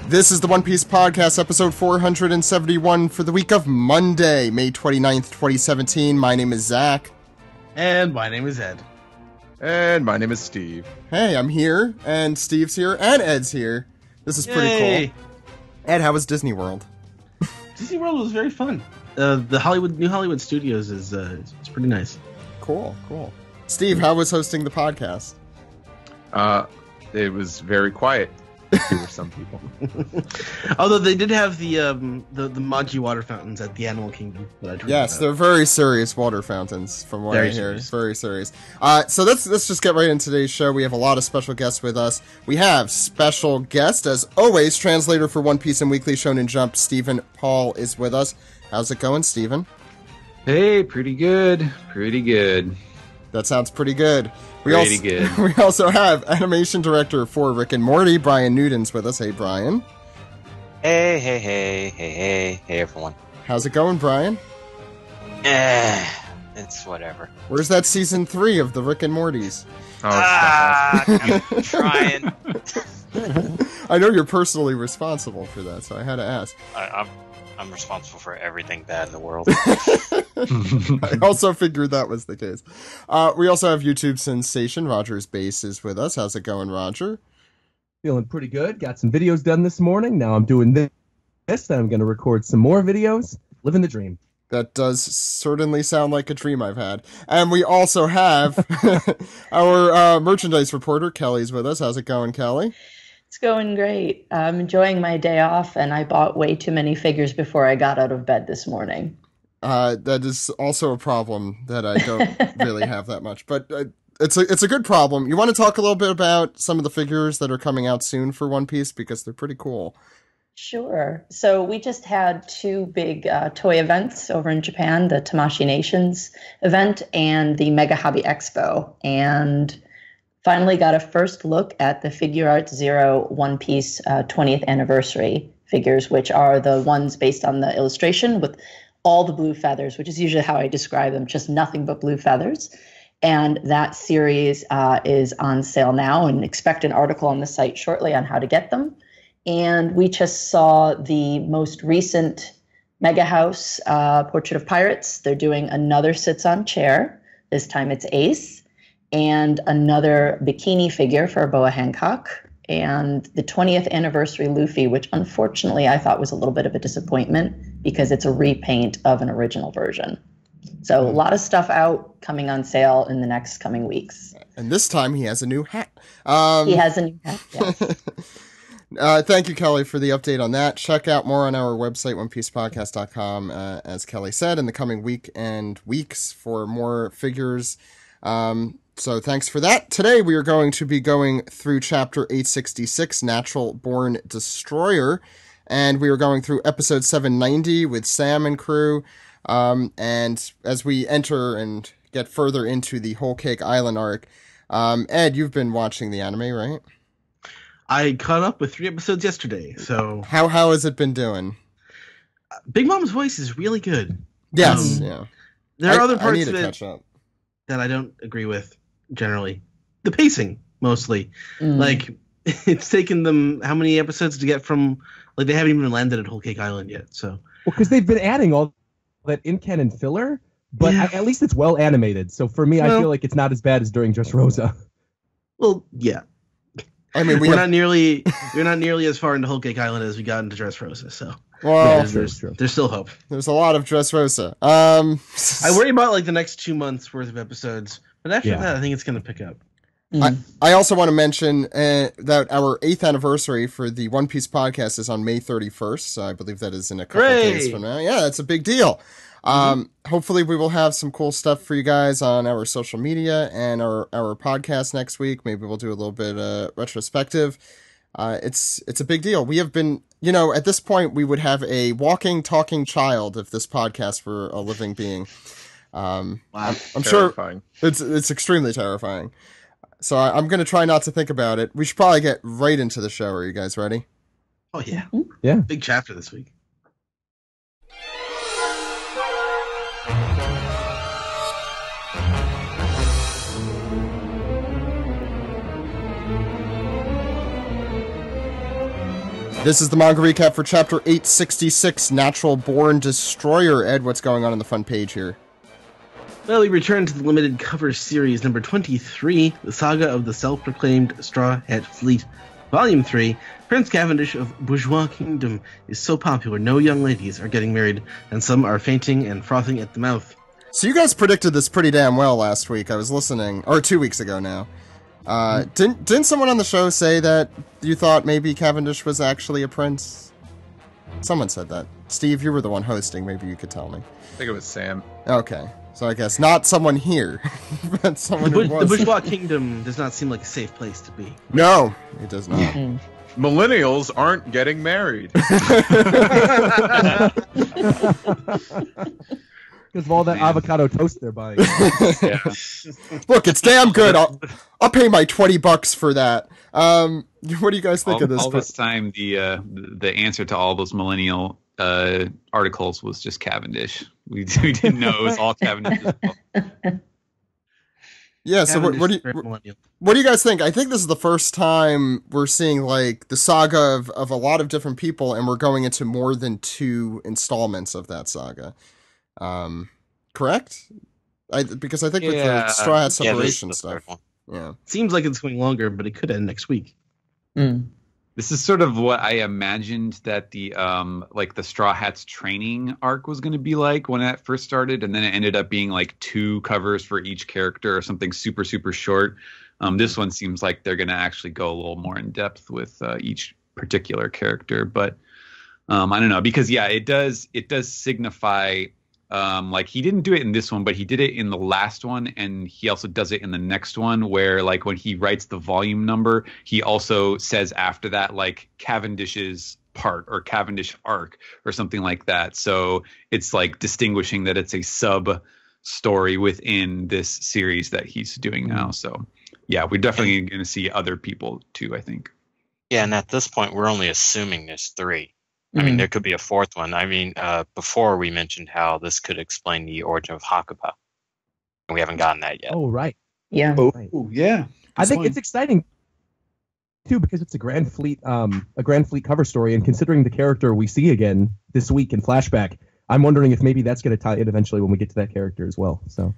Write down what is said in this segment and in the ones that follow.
This is the One Piece Podcast, episode 471 for the week of Monday, May 29th, 2017. My name is Zach. And my name is Ed. And my name is Steve. Hey, I'm here, and Steve's here, and Ed's here. This is pretty cool. Ed, how was Disney World? Disney World was very fun. The New Hollywood Studios is it's pretty nice. Cool. Steve, how was hosting the podcast? It was very quiet. For some people. Although they did have the Maji water fountains at the Animal Kingdom. Yes, they're very serious water fountains, from what I hear. Very serious. So let's just get right into today's show. We have a lot of special guests with us. We have special guest, as always, translator for One Piece and Weekly Shonen Jump, Stephen Paul, is with us. How's it going, Stephen? Hey, pretty good. That sounds pretty good. We also have animation director for Rick and Morty, Brian Newton's with us. Hey, Brian. Hey, everyone. How's it going, Brian? It's whatever. Where's that season 3 of the Rick and Mortys? I'm trying. I know you're personally responsible for that, so I had to ask. I'm responsible for everything bad in the world. I also figured that was the case. We also have YouTube sensation Roger's Base is with us. How's it going, Roger? Feeling pretty good. Got some videos done this morning. Now I'm doing this. Then I'm going to record some more videos. Living the dream. That does certainly sound like a dream I've had. And we also have our merchandise reporter, Kelly's with us. How's it going, Kelly? It's going great. I'm enjoying my day off, and I bought way too many figures before I got out of bed this morning. That is also a problem that I don't really have that much, but it's a good problem. You want to talk a little bit about some of the figures that are coming out soon for One Piece, because they're pretty cool. Sure. So we just had 2 big toy events over in Japan, the Tamashii Nations event and the Mega Hobby Expo, and finally got a first look at the Figure Art Zero One Piece 20th anniversary figures, which are the ones based on the illustration with all the blue feathers, which is usually how I describe them, just nothing but blue feathers. And that series is on sale now, and expect an article on the site shortly on how to get them. And we just saw the most recent Mega House Portrait of Pirates. They're doing another sits on chair. This time it's Ace. And another bikini figure for Boa Hancock, and the 20th anniversary Luffy, which unfortunately I thought was a little bit of a disappointment because it's a repaint of an original version. So a lot of stuff out coming on sale in the next coming weeks. And this time he has a new hat. He has a new hat, yes. Thank you, Kelly, for the update on that. Check out more on our website, OnePiecePodcast.com, as Kelly said, in the coming week and weeks for more figures. So thanks for that. Today we are going to be going through Chapter 866, Natural Born Destroyer, and we are going through Episode 790 with Sam and crew. And as we enter and get further into the Whole Cake Island arc, Ed, you've been watching the anime, right? I caught up with 3 episodes yesterday, so... How has it been doing? Big Mom's voice is really good. Yes, yeah. There are other parts I need of to it catch up that I don't agree with. Generally, the pacing mostly. Like, it's taken them how many episodes to get from, like, they haven't even landed at Whole Cake Island yet. So, well, because they've been adding all that in-canon filler, but at least it's well animated. So for me, I feel like it's not as bad as during Dressrosa. Well, yeah. I mean, we're not nearly as far into Whole Cake Island as we got into Dressrosa. So, well, there's still hope. There's a lot of Dressrosa. I worry about like the next 2 months worth of episodes. But after that, I think it's going to pick up. I also want to mention that our 8th anniversary for the One Piece podcast is on May 31st. So I believe that is in a couple of days from now. Yeah, that's a big deal. Hopefully we will have some cool stuff for you guys on our social media and our podcast next week. Maybe we'll do a little bit retrospective. It's a big deal. We have been, at this point we would have a walking, talking child if this podcast were a living being. I'm sure it's extremely terrifying. So I'm going to try not to think about it. We should probably get right into the show. Are you guys ready? Oh, yeah. Yeah. Big chapter this week. This is the manga recap for Chapter 866, Natural Born Destroyer. Ed, what's going on the front page here? Well, we return to the limited cover series number 23, the saga of the self-proclaimed Straw Hat Fleet. Volume 3, Prince Cavendish of Bourgeois Kingdom is so popular no young ladies are getting married, and some are fainting and frothing at the mouth. So you guys predicted this pretty damn well last week. I was listening, or 2 weeks ago now. Didn't someone on the show say that you thought maybe Cavendish was actually a prince? Someone said that. Steve, you were the one hosting. Maybe you could tell me. I think it was Sam. Okay. So I guess not someone here, but someone who was. The Bourgeois Kingdom does not seem like a safe place to be. No, it does not. Millennials aren't getting married. Because of all that avocado toast they're buying. Yeah. Look, it's damn good. I'll pay my $20 for that. What do you guys think of this? All this time, the answer to all those millennial articles was just Cavendish. We didn't know it was all Cavendish. Yeah. So what do you guys think? I think this is the first time we're seeing like the saga of a lot of different people, and we're going into more than 2 installments of that saga. Correct? Because I think with the Straw Hat separation stuff. Yeah. Seems like it's going longer, but it could end next week. This is sort of what I imagined that the the Straw Hats training arc was going to be like when it first started, and then it ended up being like 2 covers for each character or something super, super short. This one seems like they're going to actually go a little more in depth with each particular character, but I don't know, because it does signify. Like he didn't do it in this one, but he did it in the last one, and he also does it in the next one, where like when he writes the volume number, he also says after that like Cavendish's part or Cavendish arc or something like that. So it's like distinguishing that it's a sub story within this series that he's doing now. So yeah, we're definitely going to see other people too, I think. Yeah, and at this point, we're only assuming there's 3. I mean, there could be a 4th one. I mean, before we mentioned how this could explain the origin of Hakuba. We haven't gotten that yet. Oh, right. Yeah. Oh, Right. yeah. I think it's exciting too because it's a Grand Fleet cover story, and considering the character we see again this week in flashback, I'm wondering if maybe that's going to tie in eventually when we get to that character as well. So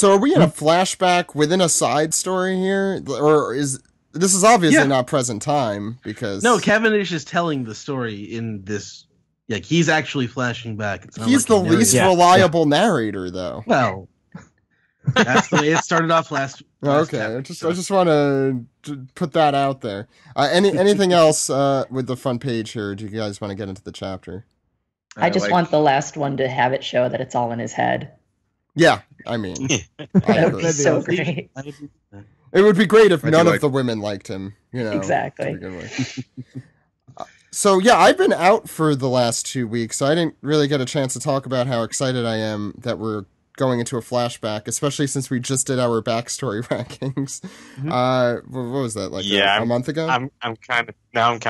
are we in a flashback within a side story here, or is this is obviously not present time because No, Cavendish is telling the story in this. Like he's actually flashing back. It's not he's like the least reliable narrator, though. Well, that's the way it started off last Okay, chapter, I just want to put that out there. Anything else with the front page here? Do you guys want to get into the chapter? I just want the last one to have it show that it's all in his head. Yeah, I mean, That would be so great. it would be great if I none do of like- the women liked him. You know, Exactly. to begin with. So yeah, I've been out for the last 2 weeks, so I didn't really get a chance to talk about how excited I am that we're going into a flashback, especially since we just did our backstory rankings. What was that, like a month ago? I'm kind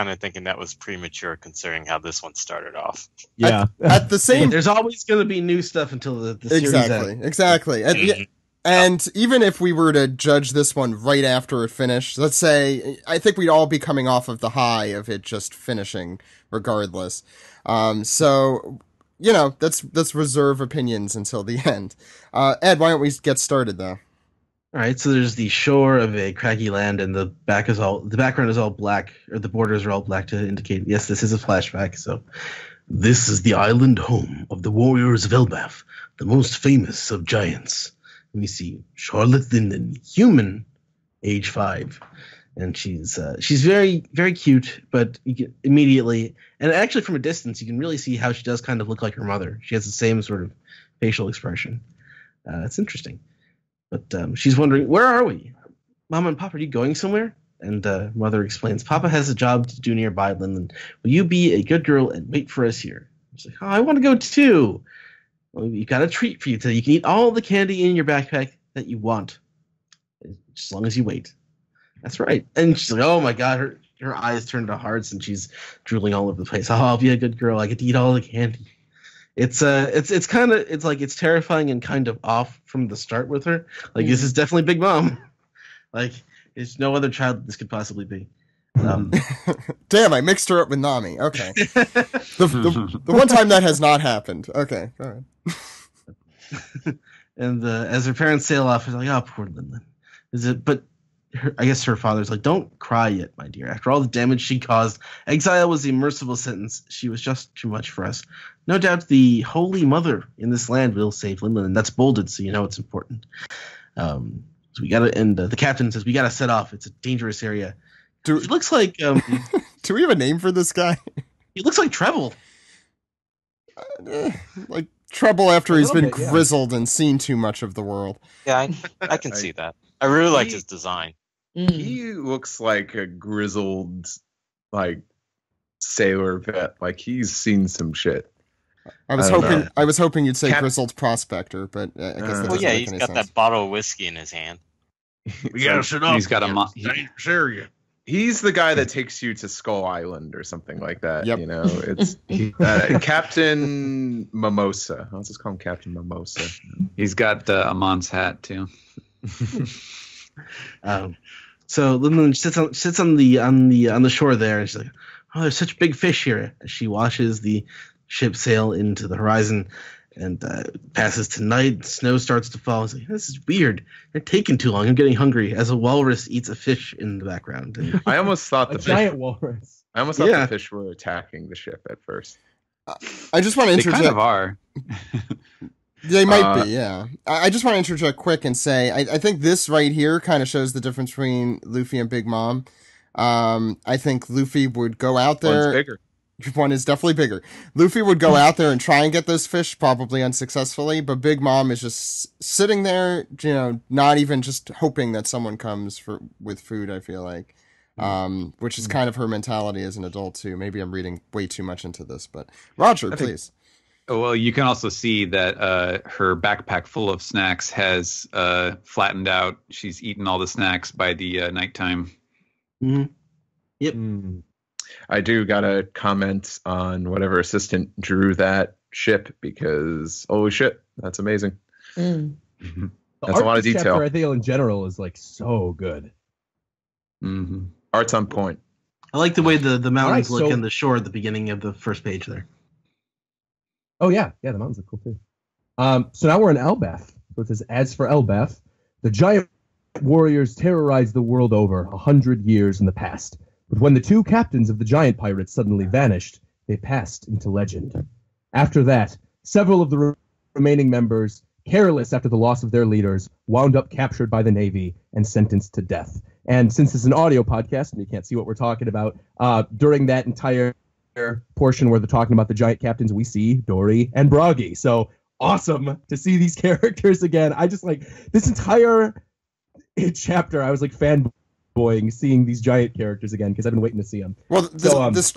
of thinking that was premature considering how this one started off. yeah, At the same There's always going to be new stuff until the series ends. Exactly. And even if we were to judge this one right after it finished, let's say, I think we'd all be coming off of the high of it just finishing regardless. So, you know, let's reserve opinions until the end. Ed, why don't we get started though? All right, so there's the shore of a craggy land, and the background is all black, or the borders are all black to indicate, yes, this is a flashback. So, this is the island home of the warriors of Elbaf, the most famous of giants. We see Charlotte Linden, human, age 5, and she's very, very cute, but you can immediately, and actually from a distance, you can really see how she does kind of look like her mother. She has the same sort of facial expression. It's interesting. But she's wondering, where are we? Mama and Papa, are you going somewhere? And Mother explains, Papa has a job to do nearby, Linden. Will you be a good girl and wait for us here? She's like, oh, I want to go too. Well, you got a treat for you today. You can eat all the candy in your backpack that you want, as long as you wait. That's right. And she's like, oh my God, her eyes turn to hearts, and she's drooling all over the place. Oh, I'll be a good girl. I get to eat all the candy. It's terrifying and kind of off from the start with her. Like, this is definitely Big Mom. Like, there's no other child this could possibly be. Damn, I mixed her up with Nami. Okay. The one time that has not happened. Okay, go ahead. And as her parents sail off, it's like, oh, poor Linlin. But I guess her father's like, don't cry yet, my dear. After all the damage she caused, exile was a merciful sentence. She was just too much for us. No doubt the Holy Mother in this land will save Linlin, and that's bolded, so you know it's important. So we gotta, and the captain says we gotta set off. It's a dangerous area. He looks like. Do we have a name for this guy? He looks like Treble. Like Treble after he's been grizzled and seen too much of the world. Yeah, I can see that. I really liked his design. He looks like a grizzled, like, sailor vet. Like he's seen some shit. I was hoping you'd say grizzled prospector, but I guess that doesn't make he's any got sense. that bottle of whiskey in his hand. We gotta shut up. He's got a area. He's the guy that takes you to Skull Island or something like that. Yep. You know, it's Captain Mimosa. I'll just call him Captain Mimosa. He's got Amon's hat too. So Linlin sits on the shore there, and she's like, "Oh, there's such big fish here." As she watches the ship sail into the horizon, and passes to night. Snow starts to fall. It's like, this is weird. They're taking too long. I'm getting hungry. As a walrus eats a fish in the background. And I almost thought giant walrus. I almost thought the fish were attacking the ship at first. I just want to interject. They kind of are. They might be, yeah. I just want to interject quick and say, I think this right here kind of shows the difference between Luffy and Big Mom. I think Luffy would go out there. One's bigger. One is definitely bigger. Luffy would go out there and try and get those fish, probably unsuccessfully, but Big Mom is just sitting there, you know, not even just hoping that someone comes with food, I feel like. Which is kind of her mentality as an adult, too. Maybe I'm reading way too much into this, but Roger, please. Well, you can also see that her backpack full of snacks has flattened out. She's eaten all the snacks by the nighttime. Mm-hmm. Yep. I do got to comment on whatever assistant drew that ship because holy shit, that's amazing. Mm-hmm. That's a lot of detail. Chapter, I think in general is like so good. Mm-hmm. Art's on point. I like the way the mountains look in the shore at the beginning of the first page there. Oh yeah, the mountains look cool too. So now we're in Elbaf. So it says, as for Elbaf, the giant warriors terrorized the world over 100 years in the past. But when the two captains of the giant pirates suddenly vanished, they passed into legend. After that, several of the remaining members, careless after the loss of their leaders, wound up captured by the Navy and sentenced to death. And since it's an audio podcast and you can't see what we're talking about, during that entire portion where they're talking about the giant captains, we see Dory and Broggy. So awesome to see these characters again. I just like this entire chapter. I was like fanboying seeing these giant characters again because I've been waiting to see them. Well, this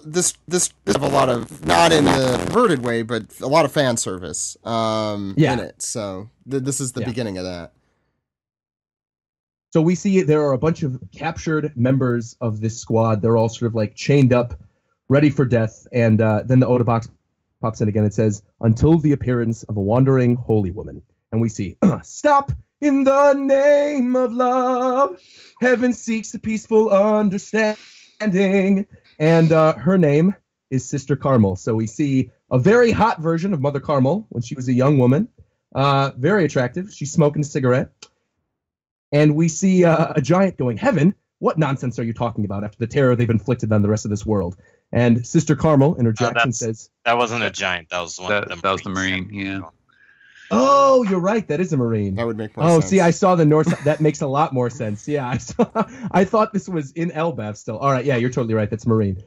have a lot of, not in the perverted way, but a lot of fan service in it. So this is the beginning of that. So we see there are a bunch of captured members of this squad. They're all sort of like chained up, ready for death. And then the Oda box pops in again. It says, until the appearance of a wandering holy woman. And we see, stop in the name of love. Heaven seeks a peaceful understanding. And her name is Sister Carmel. So we see a very hot version of Mother Carmel when she was a young woman. Very attractive. She's smoking a cigarette. And we see a giant going, heaven? What nonsense are you talking about after the terror they've inflicted on the rest of this world? And Sister Carmel interjects and says... That wasn't a giant. That was that was the Marine, yeah. Oh, you're right. That is a Marine. That would make more sense. Oh, see, I saw the North... That makes a lot more sense. Yeah, I thought this was in Elbaf still. All right, yeah, you're totally right. That's Marine.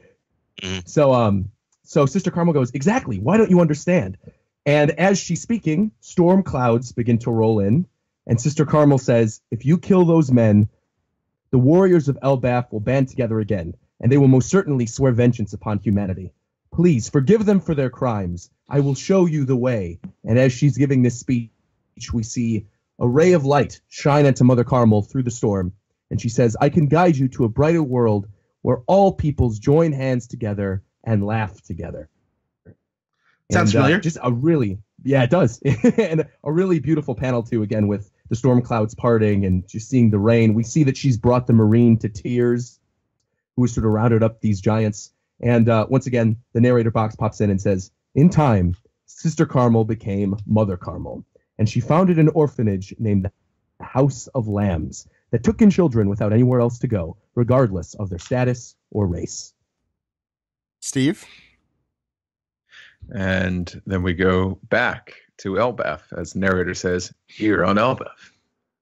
Mm. So Sister Carmel goes, exactly. Why don't you understand? And as she's speaking, storm clouds begin to roll in. And Sister Carmel says, if you kill those men, the warriors of Elbaf will band together again, and they will most certainly swear vengeance upon humanity. Please, forgive them for their crimes. I will show you the way. And as she's giving this speech, we see a ray of light shine into Mother Carmel through the storm. And she says, I can guide you to a brighter world where all peoples join hands together and laugh together. Sounds familiar. Just a really, yeah, it does. And a really beautiful panel, too, again, with the storm clouds parting and just seeing the rain. We see that she's brought the Marine to tears who sort of rounded up these giants. And once again, the narrator box pops in and says, in time, Sister Carmel became Mother Carmel, and she founded an orphanage named the House of Lambs that took in children without anywhere else to go, regardless of their status or race. Steve? And then we go back to Elbaf, as the narrator says, here on Elbaf,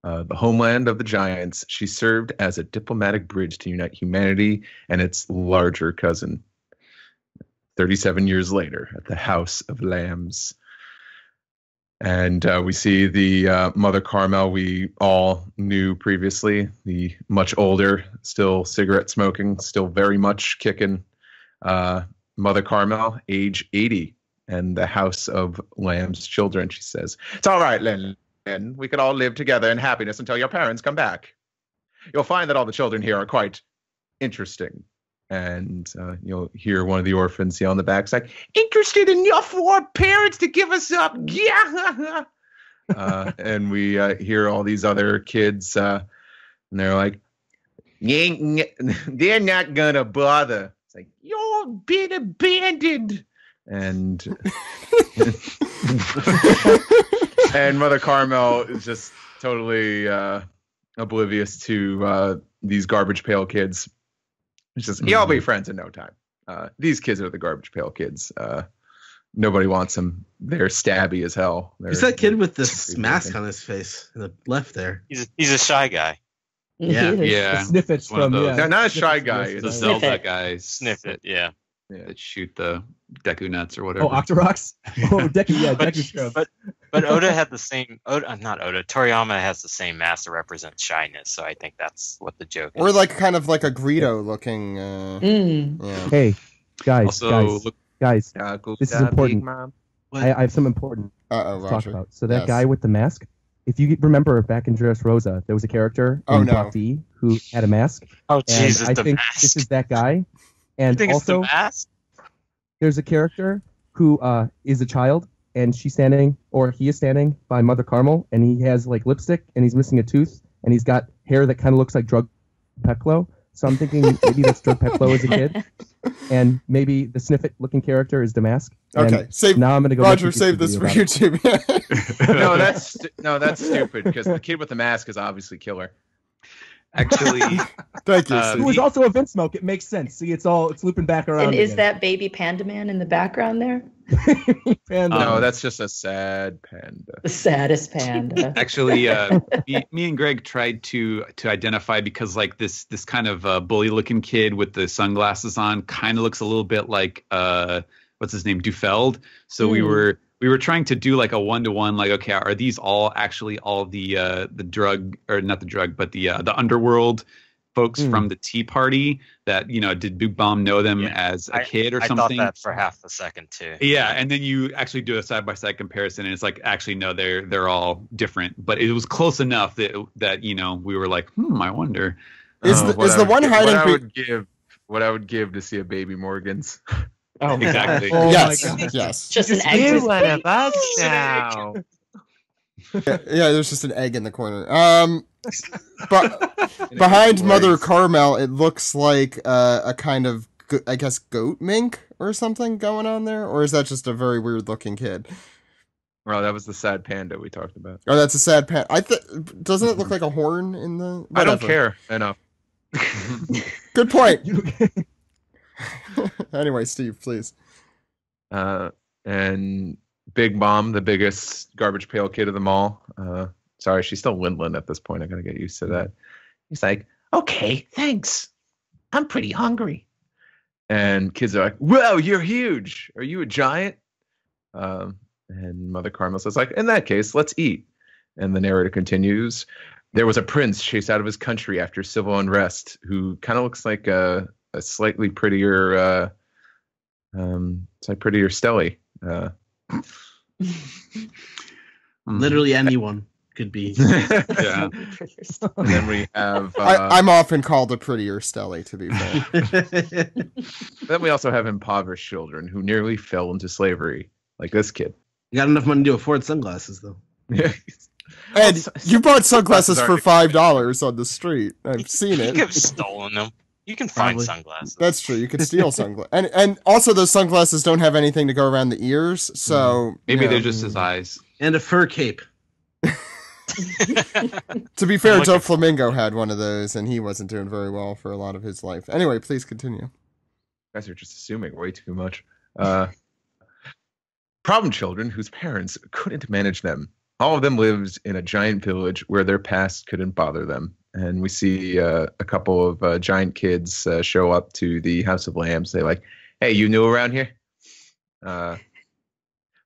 the homeland of the giants. She served as a diplomatic bridge to unite humanity and its larger cousin. 37 years later, at the House of Lambs. And we see the Mother Carmel we all knew previously, the much older, still cigarette smoking, still very much kicking Mother Carmel, age 80, and the House of Lambs children. She says, "It's all right, Lynn. We can all live together in happiness until your parents come back. You'll find that all the children here are quite interesting." And you'll hear one of the orphans yell in the back, it's like, "Interested enough for our parents to give us up." Yeah. And we hear all these other kids, and they're like, "They're not gonna bother." It's like, "You're been abandoned." And and Mother Carmel is just totally oblivious to these garbage pail kids. It's just, y'all be friends in no time. These kids are the garbage pail kids. Nobody wants them. They're stabby as hell. Who's that kid with this mask on his face in the left there? He's a shy guy. Yeah. The Sniffits One of from those. No, not a shy guy. The It's Zelda guys. Sniff it, yeah. That shoot the Deku nuts or whatever. Oh, Octoroks? Oh, Deku, yeah, But, Deku Scrub. but Oda had the same. Not Oda. Toriyama has the same mask that represents shyness, so I think that's what the joke is. Or like kind of like a Greedo looking. Yeah. Hey, guys, Also, guys, this is important. I have some important Uh-oh, to talk Roger. about. So that Yes. guy with the mask, if you remember back in Dressrosa, there was a character Oh, in no. Block V who had a mask. Oh And Jesus, I the think mask. this is that guy. you And think also, it's the mask? there's a character who is a child, and she's standing, or he is standing by Mother Carmel, and he has like lipstick, and he's missing a tooth, and he's got hair that kind of looks like Drug Peclo. So I'm thinking maybe that's Drug Peclo as a kid, and maybe the Sniffit-looking character is Damask. And Okay, save. now I'm gonna go. Roger, make a save this video for about it. YouTube. No, that's stupid because the kid with the mask is obviously killer. Actually, Thank you. Uh, Steve. Who is also a Vince Smoke? It makes sense. See, it's looping back around. And is again. that baby panda man in the background there? Panda. No, that's just a sad panda. The saddest panda. actually, me and Greg tried to identify because like this kind of bully looking kid with the sunglasses on kind of looks a little bit like what's his name, Dufeld. So we were trying to do like a 1-to-1, like, okay, are these all actually all the drug, or not the drug, but the underworld folks from the Tea Party that, did Big Bomb know them as a kid or something? I thought that for half a second too. Yeah, and then you actually do a side-by-side comparison, and it's like, actually, no, they're all different. But it was close enough that we were like, I wonder. Is the one hiding? What I would give to see a baby Morgan's. Oh, exactly. Oh Yes, my God. yes. Just an egg. now. Yeah, there's just an egg in the corner. But behind Mother Carmel, it looks like a kind of, I guess, goat mink or something going on there, or is that just a very weird looking kid? Well, that was the sad panda we talked about. Oh, that's a sad pet. Doesn't it look like a horn in the? I don't Whatever. care enough. Good point. Anyway, Steve, please. And Big Mom, the biggest garbage pail kid of them all. Sorry, she's still Windland at this point. I gotta get used to that. He's like, "Okay, thanks. I'm pretty hungry." And kids are like, "Whoa, you're huge. Are you a giant?" And Mother Carmel says, like, "In that case, let's eat." And the narrator continues. There was a prince chased out of his country after civil unrest who kind of looks like a slightly prettier, it's like prettier Stelly. Literally anyone could be. Yeah. And then we have. I'm often called a prettier Stelly, to be fair. Then we also have impoverished children who nearly fell into slavery, like this kid. You got enough money to afford sunglasses, though. And you bought sunglasses for Sorry. $5 on the street. I've seen You it. could have stolen them. You can find Probably. sunglasses. That's true. You could steal sunglasses, and also those sunglasses don't have anything to go around the ears, so Maybe you they're know. just his eyes. And a fur cape. To be fair, I'm looking Joe for Flamingo had one of those, and he wasn't doing very well for a lot of his life. Anyway, please continue. You guys are just assuming way too much. Problem children whose parents couldn't manage them. All of them lived in a giant village where their past couldn't bother them. And we see a couple of giant kids show up to the House of Lambs. They're like, hey, you new around here?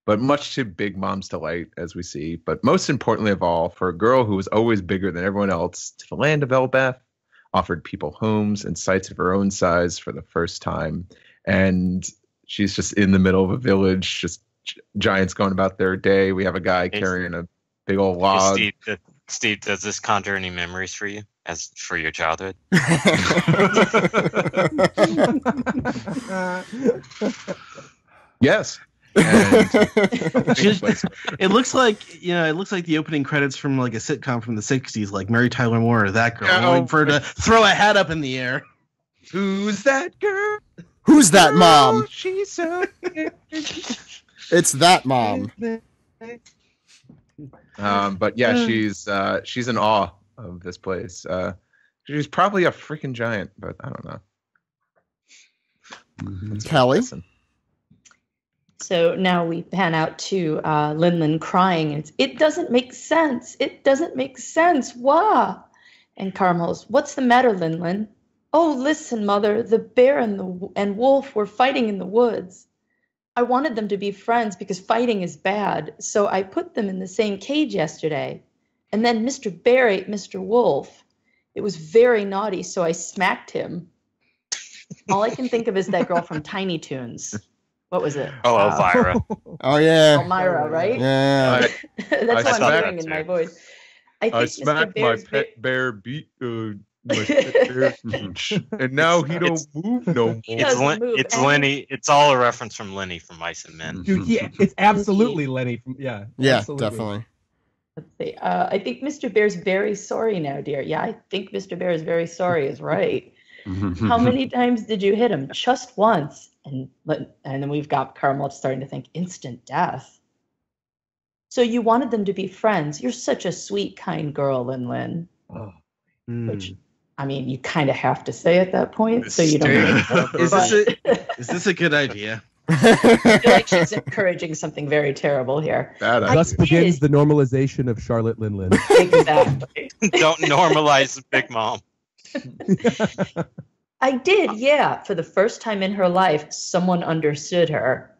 But much to Big Mom's delight, as we see. But most importantly of all, for a girl who was always bigger than everyone else, to the land of Elbaf, offered people homes and sites of her own size for the first time. And she's just in the middle of a village, just giants going about their day. We have a guy carrying a big old log. Steve, does this conjure any memories for you, as for your childhood? Yes. And It looks like the opening credits from like a sitcom from the 60s, like Mary Tyler Moore or that girl, waiting for her to throw a hat up in the air. Who's that girl? Who's that mom? She's so It's that mom. But yeah, she's in awe of this place. She's probably a freaking giant, but I don't know. Kelly? So now we pan out to Linlin crying. It doesn't make sense. It doesn't make sense. Wah! And Carmel's, what's the matter, Linlin? Oh, listen, Mother. The bear and wolf were fighting in the woods. I wanted them to be friends because fighting is bad. So I put them in the same cage yesterday. And then Mr. Bear ate Mr. Wolf. It was very naughty, so I smacked him. All I can think of is that girl from Tiny Toons. What was it? Oh, Elvira. Oh, yeah. Elmira, right? Yeah. That's what I'm smacked hearing in her. my voice. I think I Mr. smacked my Bear's pet bear my pet bear beach, and now he don't move no more. He doesn't move. It's And- Lenny. It's all a reference from Lenny from Mice and Men. Dude, yeah, it's absolutely Lenny. From, yeah, Yeah, absolutely. definitely. Let's see. I think Mr. Bear's very sorry now, dear. Yeah, I think Mr. Bear is very sorry is right. How many times did you hit him? Just once. And then we've got Carmel starting to think instant death. So you wanted them to be friends. You're such a sweet, kind girl, Lin. Which, I mean, you kind of have to say at that point, so you don't. Is this a good idea? I feel like she's encouraging something very terrible here. Bad I Thus idea. begins the normalization of Charlotte Linlin. Exactly. Don't normalize Big Mom. I did, yeah. For the first time in her life, someone understood her.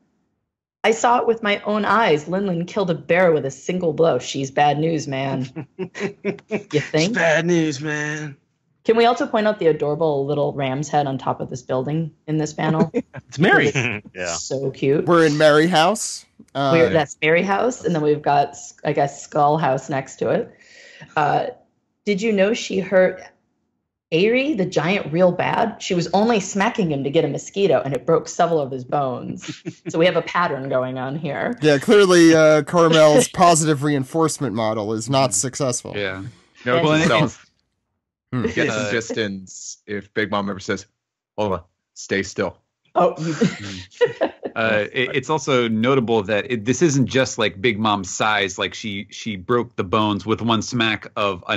I saw it with my own eyes. Linlin killed a bear with a single blow. She's bad news, man. You think? Bad news, man. Can we also point out the adorable little ram's head on top of this building in this panel? It's Mary. Yeah. So cute. We're in Mary House. That's Mary House, and then we've got, I guess, Skull House next to it. Did you know she hurt Aerie, the giant, real bad? She was only smacking him to get a mosquito, and it broke several of his bones. So we have a pattern going on here. Yeah, clearly Carmel's positive reinforcement model is not successul. Yeah. No, Well, to self. Hmm. Get some distance if Big Mom ever says, hold on, stay still. Oh, It's also notable that this isn't just like Big Mom's size. Like she broke the bones with one smack of a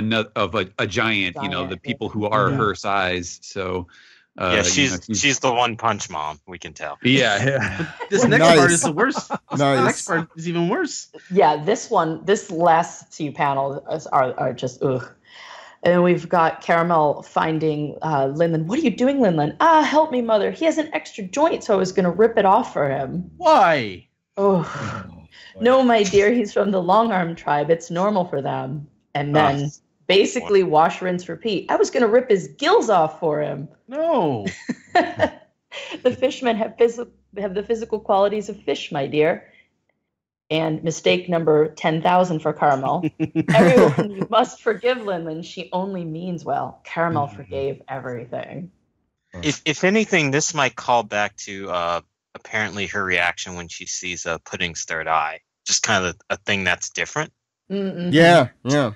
giant. You know, Giant, the people who are her size. So Yeah, she's the one punch mom. We can tell. yeah. This next Nice. part is the worst. The Nice. next part is even worse. yeah, this last few panels are just ugh. And we've got Caramel finding Linlin. What are you doing, Linlin? Help me, Mother. He has an extra joint, so I was going to rip it off for him. Why? Oh, no, my dear. He's from the Long Arm tribe. It's normal for them. And then basically wash, rinse, repeat. I was going to rip his gills off for him. No. The fishmen have the physical qualities of fish, my dear. And mistake number 10,000 for Caramel. Everyone, you must forgive Linlin. She only means well. Caramel forgave everything. If anything, this might call back to apparently her reaction when she sees Pudding's third eye. Just kind of a thing that's different. Mm-mm. Yeah.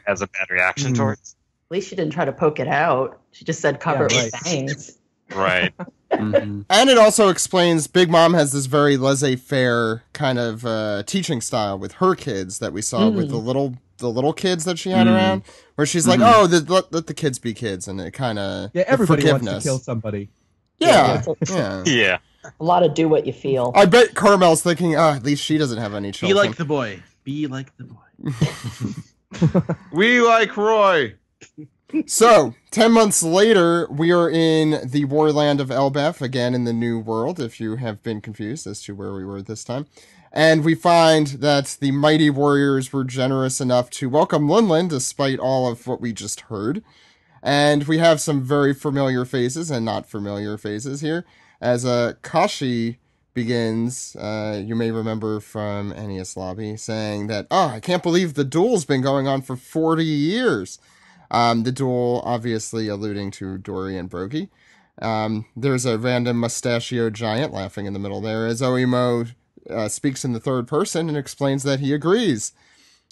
Has a bad reaction towards. At least she didn't try to poke it out. She just said cover Yeah, it with right. bangs. Right. Mhm. And it also explains Big Mom has this very laissez-faire kind of teaching style with her kids that we saw with the little kids that she had around, where she's like, "Oh, let the kids be kids," and it kind of everybody wants forgiveness. to kill somebody. Yeah, Yeah, Yeah. A lot of do what you feel. I bet Carmel's thinking, at least she doesn't have any Be children. like the boy. Be like the boy. We like Roy. So, 10 months later, we are in the warland of Elbaf, again in the New World, if you have been confused as to where we were this time. And we find that the mighty warriors were generous enough to welcome Linlin, despite all of what we just heard. And we have some very familiar faces and not familiar faces here. As Kashi begins, you may remember from Ennius Lobby, saying that, I can't believe the duel's been going on for 40 years. The duel obviously alluding to Dory and Brokey. There's a random mustachioed giant laughing in the middle there as Oimo speaks in the third person and explains that he agrees.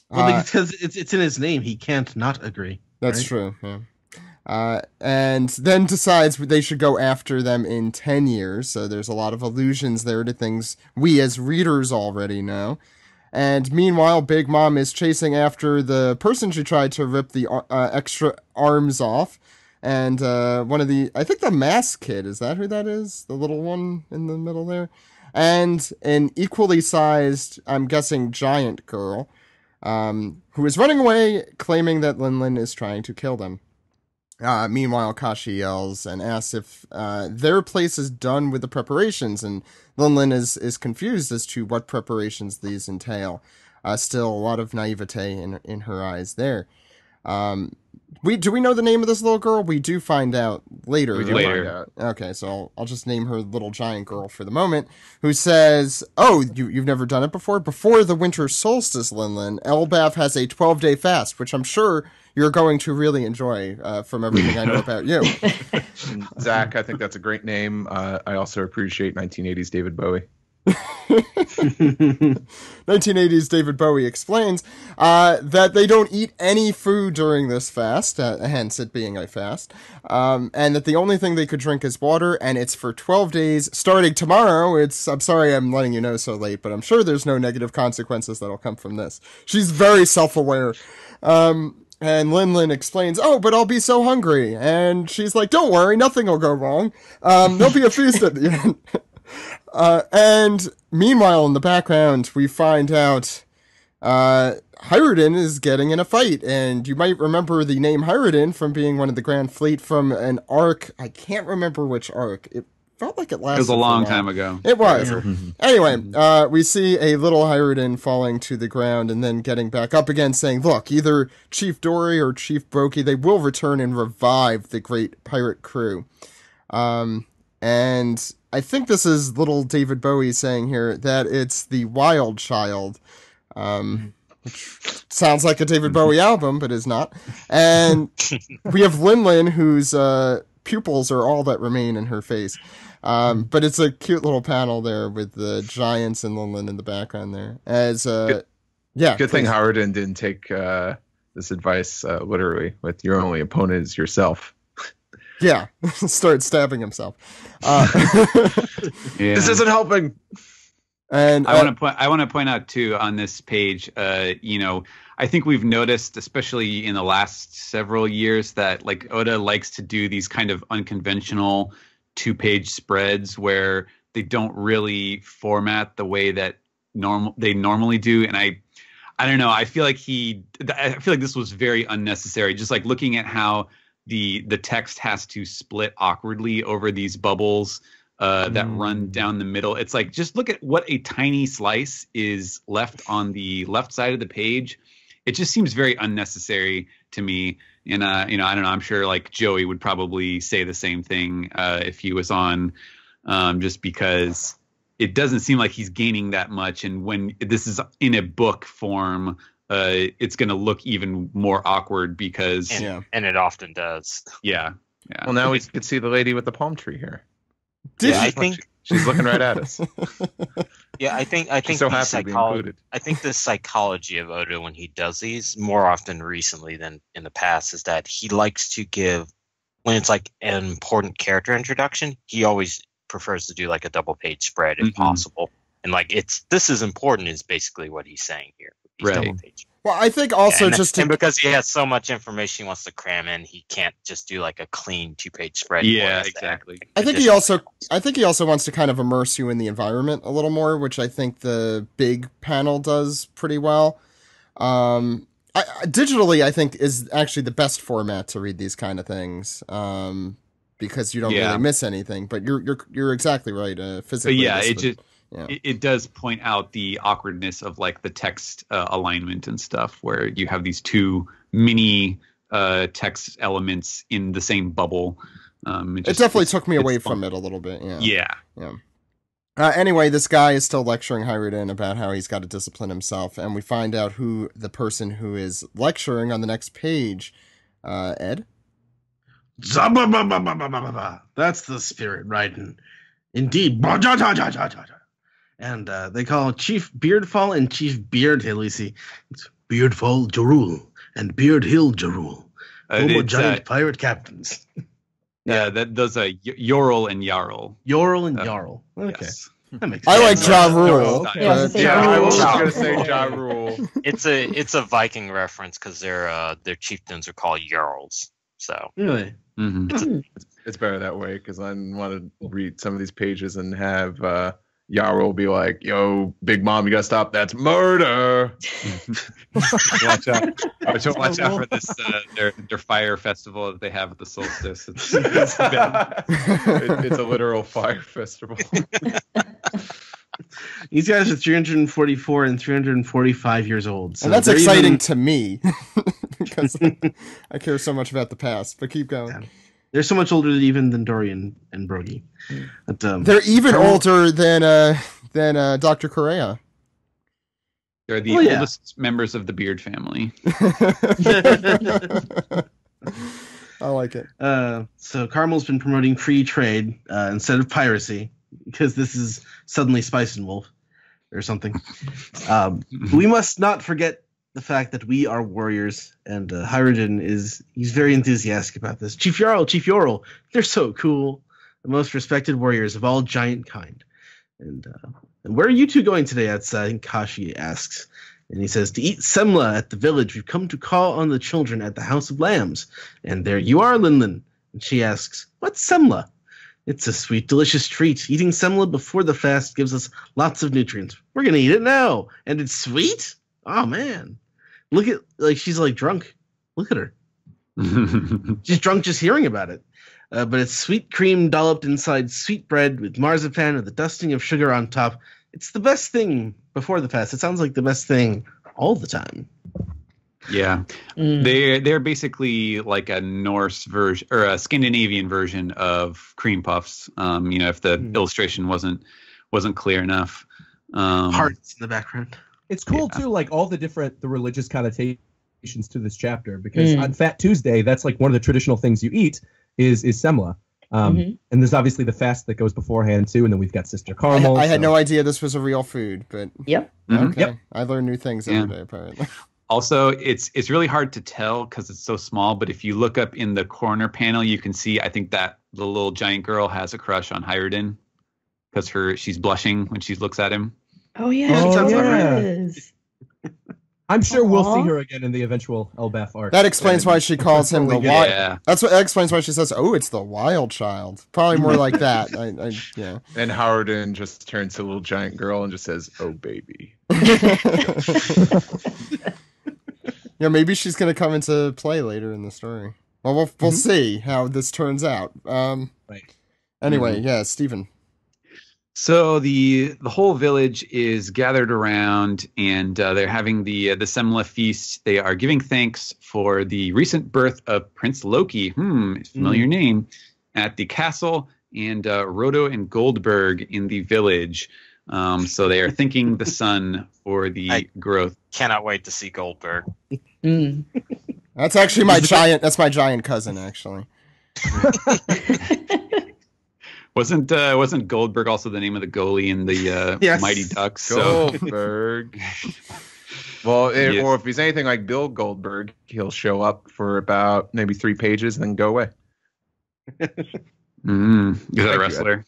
Well, because it's in his name, he can't not agree. That's right? true, yeah. And then decides they should go after them in 10 years, so there's a lot of allusions there to things we as readers already know. And meanwhile, Big Mom is chasing after the person she tried to rip the extra arms off. And I think the masked kid, is that who that is? The little one in the middle there? And an equally sized, I'm guessing, giant girl, who is running away, claiming that Linlin is trying to kill them. Meanwhile, Kashi yells and asks if their place is done with the preparations, and Linlin is confused as to what preparations these entail. Still, a lot of naivete in her eyes there. Do we know the name of this little girl? We do find out later. We do find out. Okay, so I'll just name her Little Giant Girl for the moment, who says, "Oh, you've never done it before? Before the winter solstice, Linlin, Elbaf has a 12-day fast, which I'm sure you're going to really enjoy from everything I know about you." Zach, I think that's a great name. I also appreciate 1980s David Bowie. 1980s David Bowie explains that they don't eat any food during this fast, hence it being a fast, and that the only thing they could drink is water, and it's for 12 days starting tomorrow. I'm sorry I'm letting you know so late, but I'm sure there's no negative consequences that'll come from this. She's very self-aware. And Linlin explains, but I'll be so hungry. And she's like, don't worry, nothing will go wrong. There'll be a feast at the end. And meanwhile, in the background, we find out Hyrden is getting in a fight. And you might remember the name Hyrden from being one of the Grand Fleet from an arc. I can't remember which arc. It felt like it lasted. It was a long time ago. It was. Yeah. Anyway, we see a little Hyrden falling to the ground and then getting back up again, saying, look, either Chief Dory or Chief Brokey, they will return and revive the great pirate crew. And I think this is little David Bowie saying here that it's the Wild Child, which sounds like a David Bowie album, but is not. And we have Linlin, whose pupils are all that remain in her face. But it's a cute little panel there with the giants and Linlin in the background there. Good thing Howard didn't take this advice literally. With your only opponent is yourself. Yeah, start stabbing himself. This isn't helping. And I want to point out too on this page. I think we've noticed, especially in the last several years, that like Oda likes to do these kind of unconventional 2-page spreads where they don't really format the way that they normally do. And I don't know. I feel like this was very unnecessary. Just like looking at how the text has to split awkwardly over these bubbles that run down the middle. It's like, just look at what a tiny slice is left on the left side of the page. It just seems very unnecessary to me. And, I don't know, I'm sure like Joey would probably say the same thing if he was on, just because it doesn't seem like he's gaining that much. And when this is in a book form, it's going to look even more awkward because... And it often does. Yeah. Well, now we can see the lady with the palm tree here. I think she's looking right at us. Yeah, I think she's so happy to be included. I think the psychology of Oda when he does these more often recently than in the past is that he likes to give when it's like an important character introduction, he always prefers to do like a double page spread if possible. And like this is important is basically what he's saying here. These double page. Well, I think also and because he has so much information he wants to cram in, he can't just do like a clean 2-page spread. Yeah, exactly. I think he also wants to kind of immerse you in the environment a little more, which I think the big panel does pretty well. Digitally, I think is actually the best format to read these kind of things, because you don't really miss anything. But you're exactly right. Physically, it does point out the awkwardness of like the text alignment and stuff, where you have these two mini text elements in the same bubble. It definitely took me away from it a little bit. Yeah. Anyway, this guy is still lecturing Hyruden about how he's got to discipline himself, and we find out who the person who is lecturing on the next page. Ed? That's the spirit, right? Indeed. And they call Chief Beardfall and Chief Beardhill. You see, it's Beardfall Jarul and Beardhill Jarul. Giant pirate captains. Yeah, those are Yorl and Jarl. Yorl and Jarl. Okay. Yes. That makes I like sense. Ja Rule. I was going to say Ja Rule. It's a Viking reference because their chieftains are called Jarls. So Really? Mm-hmm. It's better that way because I want to read some of these pages and have Yarrow be like, "Yo, Big Mom, you gotta stop. That's murder." Watch out! Watch out for this their fire festival that they have at the solstice. It's a literal fire festival. These guys are 344 and 345 years old. So and that's exciting to me because I care so much about the past. But keep going. Yeah. They're so much older even than Dorian and Brogy. But, they're even older than Dr. Correa. They're the oldest members of the Beard family. I like it. So Carmel's been promoting free trade instead of piracy because this is suddenly Spice and Wolf or something. We must not forget the fact that we are warriors, and Hyruden he's very enthusiastic about this. Chief Yorl, they're so cool. The most respected warriors of all giant kind. And where are you two going today? That's I think Kashi asks. And he says, to eat semla at the village. We've come to call on the children at the House of Lambs. And there you are, Linlin. And she asks, what's semla? It's a sweet, delicious treat. Eating semla before the fast gives us lots of nutrients. We're going to eat it now. And it's sweet? Oh, man. Look at, she's drunk. Look at her. She's drunk just hearing about it. But it's sweet cream dolloped inside sweet bread with marzipan and the dusting of sugar on top. It's the best thing before the fast. It sounds like the best thing all the time. Yeah. They're basically like a Norse version or a Scandinavian version of cream puffs. If the illustration wasn't clear enough. Hearts in the background. It's cool too, like all the religious connotations to this chapter, because on Fat Tuesday, that's like one of the traditional things you eat is semla. And there's obviously the fast that goes beforehand too, and then we've got Sister Carmel. I had no idea this was a real food, but yep. Okay. Yep. I learn new things every day apparently. Also, it's really hard to tell because it's so small, but if you look up in the corner panel, you can see I think that the little giant girl has a crush on Hyruden because she's blushing when she looks at him. Oh yeah, she is. I'm sure we'll see her again in the eventual Elbaf arc. That explains why she calls him the wild. Yeah. That explains why she says, "Oh, it's the wild child." Probably more like that. Yeah. And Hyruden just turns to a little giant girl and just says, "Oh, baby." Yeah, maybe she's gonna come into play later in the story. Well, we'll see how this turns out. Right. Anyway, yeah, Stephen. So the whole village is gathered around, and they're having the Semla feast. They are giving thanks for the recent birth of Prince Loki, familiar name, at the castle, and Rodo and Goldberg in the village. So they are thanking the sun for the growth. Cannot wait to see Goldberg. That's actually my giant cousin, actually. Wasn't Goldberg also the name of the goalie in the Mighty Ducks? Goldberg. Or if he's anything like Bill Goldberg, he'll show up for about maybe 3 pages and then go away. Is that a wrestler?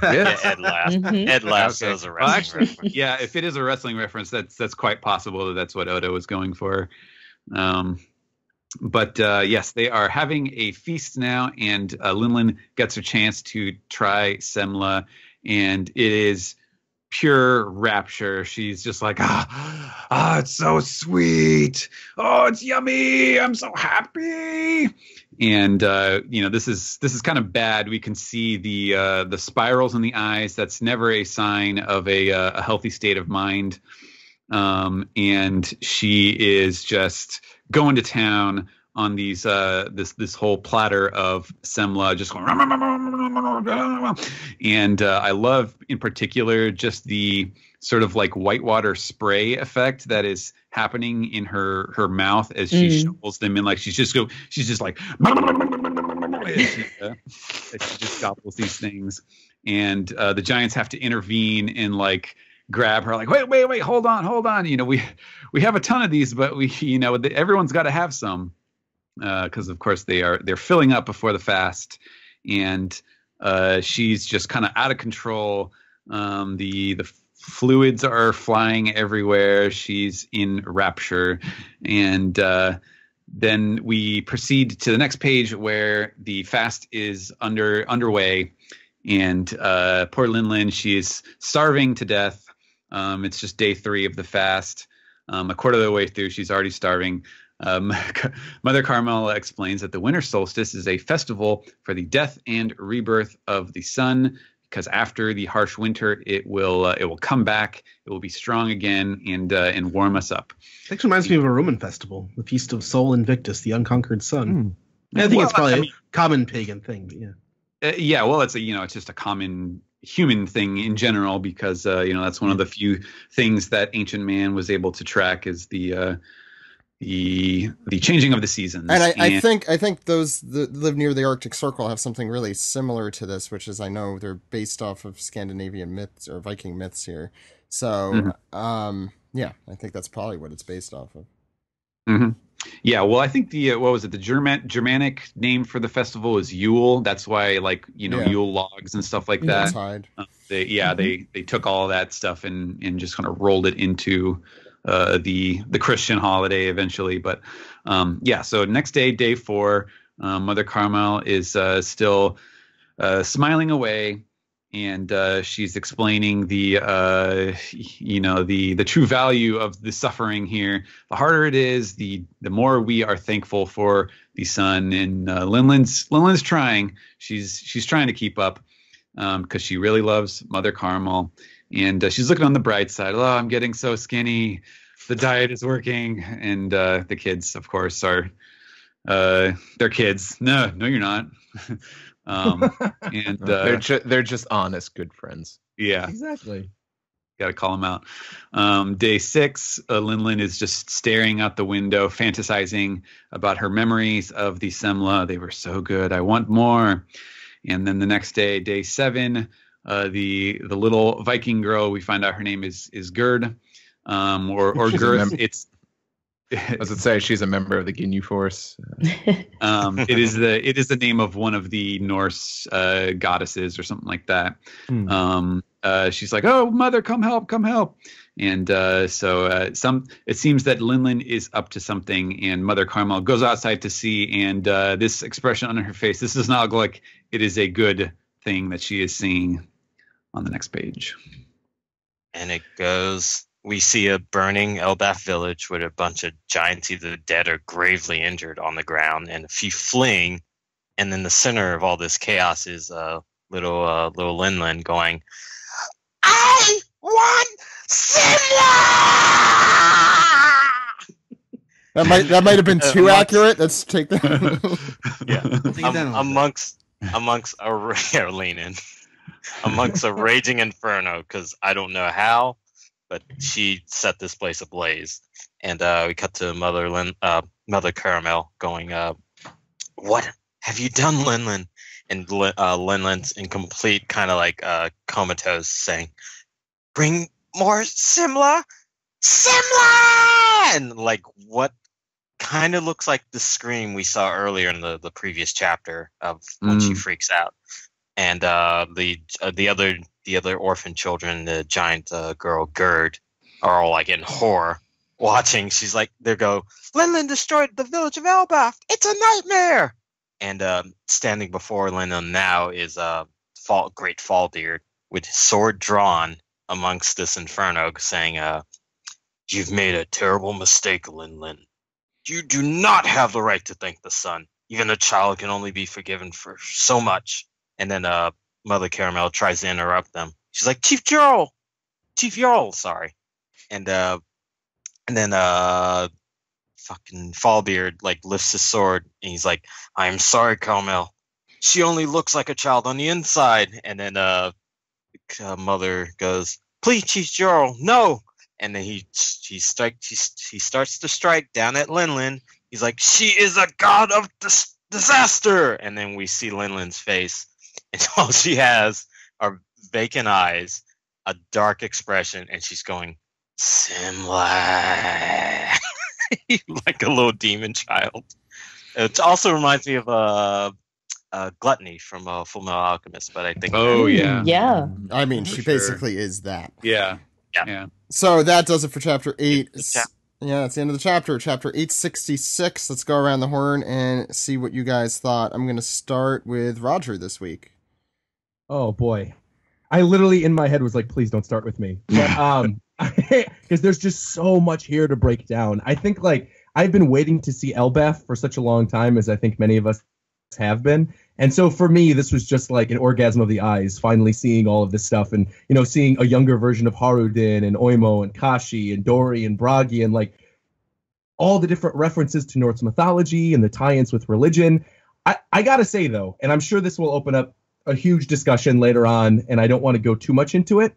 Yeah, Ed Lasso is a wrestling reference. Yeah, if it is a wrestling reference, that's quite possible that that's what Oda was going for. But yes, they are having a feast now, and Linlin gets a chance to try semla, and it is pure rapture. She's just like, it's so sweet. Oh, it's yummy. I'm so happy. And this is kind of bad. We can see the spirals in the eyes. That's never a sign of a healthy state of mind. And she is just going to town on these this whole platter of semla, just going, and I love in particular just the sort of like whitewater spray effect that is happening in her mouth as she shovels them in. Like she's just like she just gobbles these things, and the giants have to intervene and like grab her, like wait, hold on. We have a ton of these, but everyone's got to have some. Because of course they're filling up before the fast, and she's just kind of out of control. The fluids are flying everywhere. She's in rapture, and then we proceed to the next page where the fast is underway, and poor Linlin, she's starving to death. It's just day 3 of the fast. A quarter of the way through, she's already starving. Mother Carmel explains that the winter solstice is a festival for the death and rebirth of the sun, because after the harsh winter, it will come back. It will be strong again and warm us up. It actually reminds me of a Roman festival, the Feast of Sol Invictus, the unconquered sun. I think it's probably a common pagan thing, but yeah. Well, it's just a common human thing in general, because that's one of the few things that ancient man was able to track is the changing of the seasons. And I think those that live near the Arctic Circle have something really similar to this, which is I know they're based off of Scandinavian myths or Viking myths here. So, I think that's probably what it's based off of. Mm-hmm. Yeah, well, I think the Germanic name for the festival is Yule. That's why, Yule logs and stuff like that. They took all of that stuff and just kind of rolled it into the Christian holiday eventually. But so next day 4, Mother Carmel is still smiling away, and she's explaining the true value of the suffering here. The harder it is, the more we are thankful for the sun. And Linlin's trying. She's trying to keep up because she really loves Mother Carmel. And she's looking on the bright side. Oh, I'm getting so skinny. The diet is working. And the kids, of course, are they're kids. No, you're not. And they're just honest, good friends. Yeah, exactly. Got to call them out. Day 6, Linlin is just staring out the window, fantasizing about her memories of the semla. They were so good. I want more. And then the next day 7. The little Viking girl, we find out her name is Gerd, or Gerd. It's as it say, she's a member of the Ginyu Force. It is the name of one of the Norse goddesses or something like that. She's like, "Oh, mother, come help!" And it seems that Linlin is up to something, and Mother Carmel goes outside to see. And this expression on her face, this does not look like it is a good thing that she is seeing on the next page. And it goes, we see a burning Elbaf village with a bunch of giants either dead or gravely injured on the ground, and a few fleeing. And in the center of all this chaos is little Linlin going, "I want Simla!" That might have been too accurate. Let's take that. Amongst a raging inferno, because I don't know how, but she set this place ablaze. And we cut to Mother Caramel going, "What have you done, Linlin?" And Linlin's in complete kind of like comatose, saying, "Bring more Simla! And like, what kind of looks like the scream we saw earlier in the previous chapter of when she freaks out. And the other orphan children, the giant girl Gerd, are all like in horror watching. She's like, they go, Linlin destroyed the village of Elbaf. It's a nightmare. And standing before Linlin now is Great Fallbeard with his sword drawn amongst this inferno, saying, "You've made a terrible mistake, Linlin. You do not have the right to thank the sun. Even a child can only be forgiven for so much." And then Mother Caramel tries to interrupt them. She's like, Chief Jarl, sorry. And then fucking Fallbeard like lifts his sword and he's like, "I am sorry, Caramel. She only looks like a child on the inside." And then Mother goes, "Please, Chief Jarl, no." And then he starts to strike down at Linlin. He's like, "She is a god of disaster." And then we see Linlin's face, and all she has are vacant eyes, a dark expression, and she's going, "Simla," like a little demon child. It also reminds me of Gluttony from Full Metal Alchemist, but I think. Oh yeah, Yeah. I mean, For she sure. basically is that. yeah. So that does it for chapter 8. Yeah. Yeah, that's the end of the chapter. Chapter 866. Let's go around the horn and see what you guys thought. I'm going to start with Roger this week. Oh boy, I literally in my head was like, please don't start with me, because there's just so much here to break down. I think like I've been waiting to see Elbaf for such a long time, as I think many of us have been. And so for me, this was just like an orgasm of the eyes, finally seeing all of this stuff and, you know, seeing a younger version of Harudin and Oimo and Kashi and Dori and Bragi and like all the different references to Norse mythology and the tie-ins with religion. I got to say, though, and I'm sure this will open up a huge discussion later on, and I don't want to go too much into it.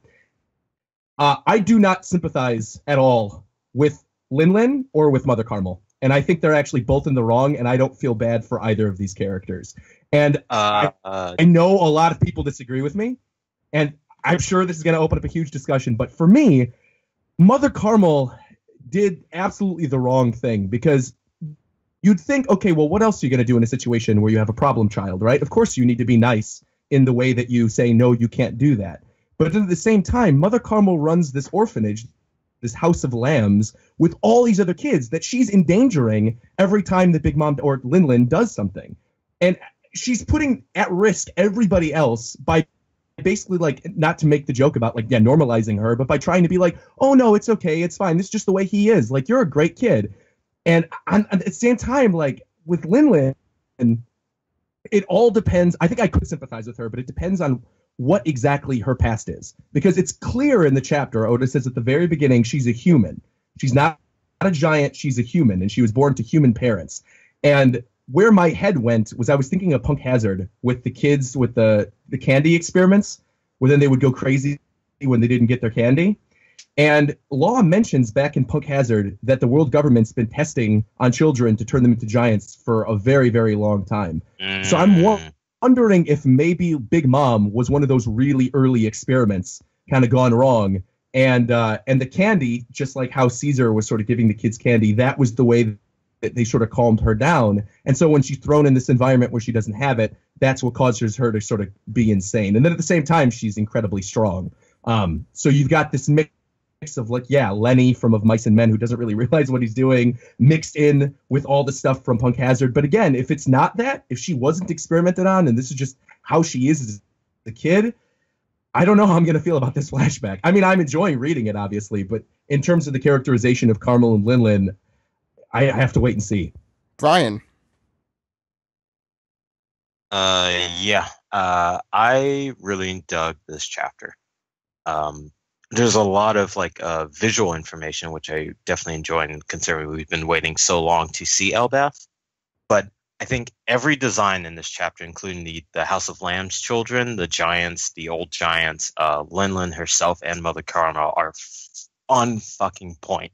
I do not sympathize at all with Linlin or with Mother Carmel. And I think they're actually both in the wrong, and I don't feel bad for either of these characters. And I know a lot of people disagree with me, and I'm sure this is going to open up a huge discussion. But for me, Mother Carmel did absolutely the wrong thing, because you'd think, okay, well, what else are you going to do in a situation where you have a problem child, right? Of course, you need to be nice in the way that you say, no, you can't do that. But at the same time, Mother Carmel runs this orphanage, this House of Lambs, with all these other kids that she's endangering every time that Big Mom or Linlin does something. And she's putting at risk everybody else by basically, like, not to make the joke about, like, yeah, normalizing her, but by trying to be like, oh, no, it's okay, it's fine, this is just the way he is. Like, you're a great kid. And at the same time, like, with Linlin, it all depends. I think I could sympathize with her, but it depends on what exactly her past is. Because it's clear in the chapter, Oda says at the very beginning, she's a human. She's not a giant, she's a human, and she was born to human parents. And where my head went was I was thinking of Punk Hazard with the kids with the candy experiments, where then they would go crazy when they didn't get their candy. And Law mentions back in Punk Hazard that the world government's been testing on children to turn them into giants for a very, very long time. So I'm wondering if maybe Big Mom was one of those really early experiments kind of gone wrong. And the candy, just like how Caesar was sort of giving the kids candy, that was the way that they sort of calmed her down. And so when she's thrown in this environment where she doesn't have it, that's what causes her to sort of be insane. And then at the same time, she's incredibly strong. So you've got this mix of, like, yeah, Lenny from Of Mice and Men, who doesn't really realize what he's doing, mixed in with all the stuff from Punk Hazard. But again, if it's not that, if she wasn't experimented on and this is just how she is as a kid, I don't know how I'm going to feel about this flashback. I mean, I'm enjoying reading it, obviously, but in terms of the characterization of Carmel and Linlin, I have to wait and see. Brian. I really dug this chapter. There's a lot of like visual information, which I definitely enjoyed, and considering we've been waiting so long to see Elbaf. But I think every design in this chapter, including the House of Lambs children, the giants, the old giants, Linlin herself, and Mother Carmel, are on fucking point.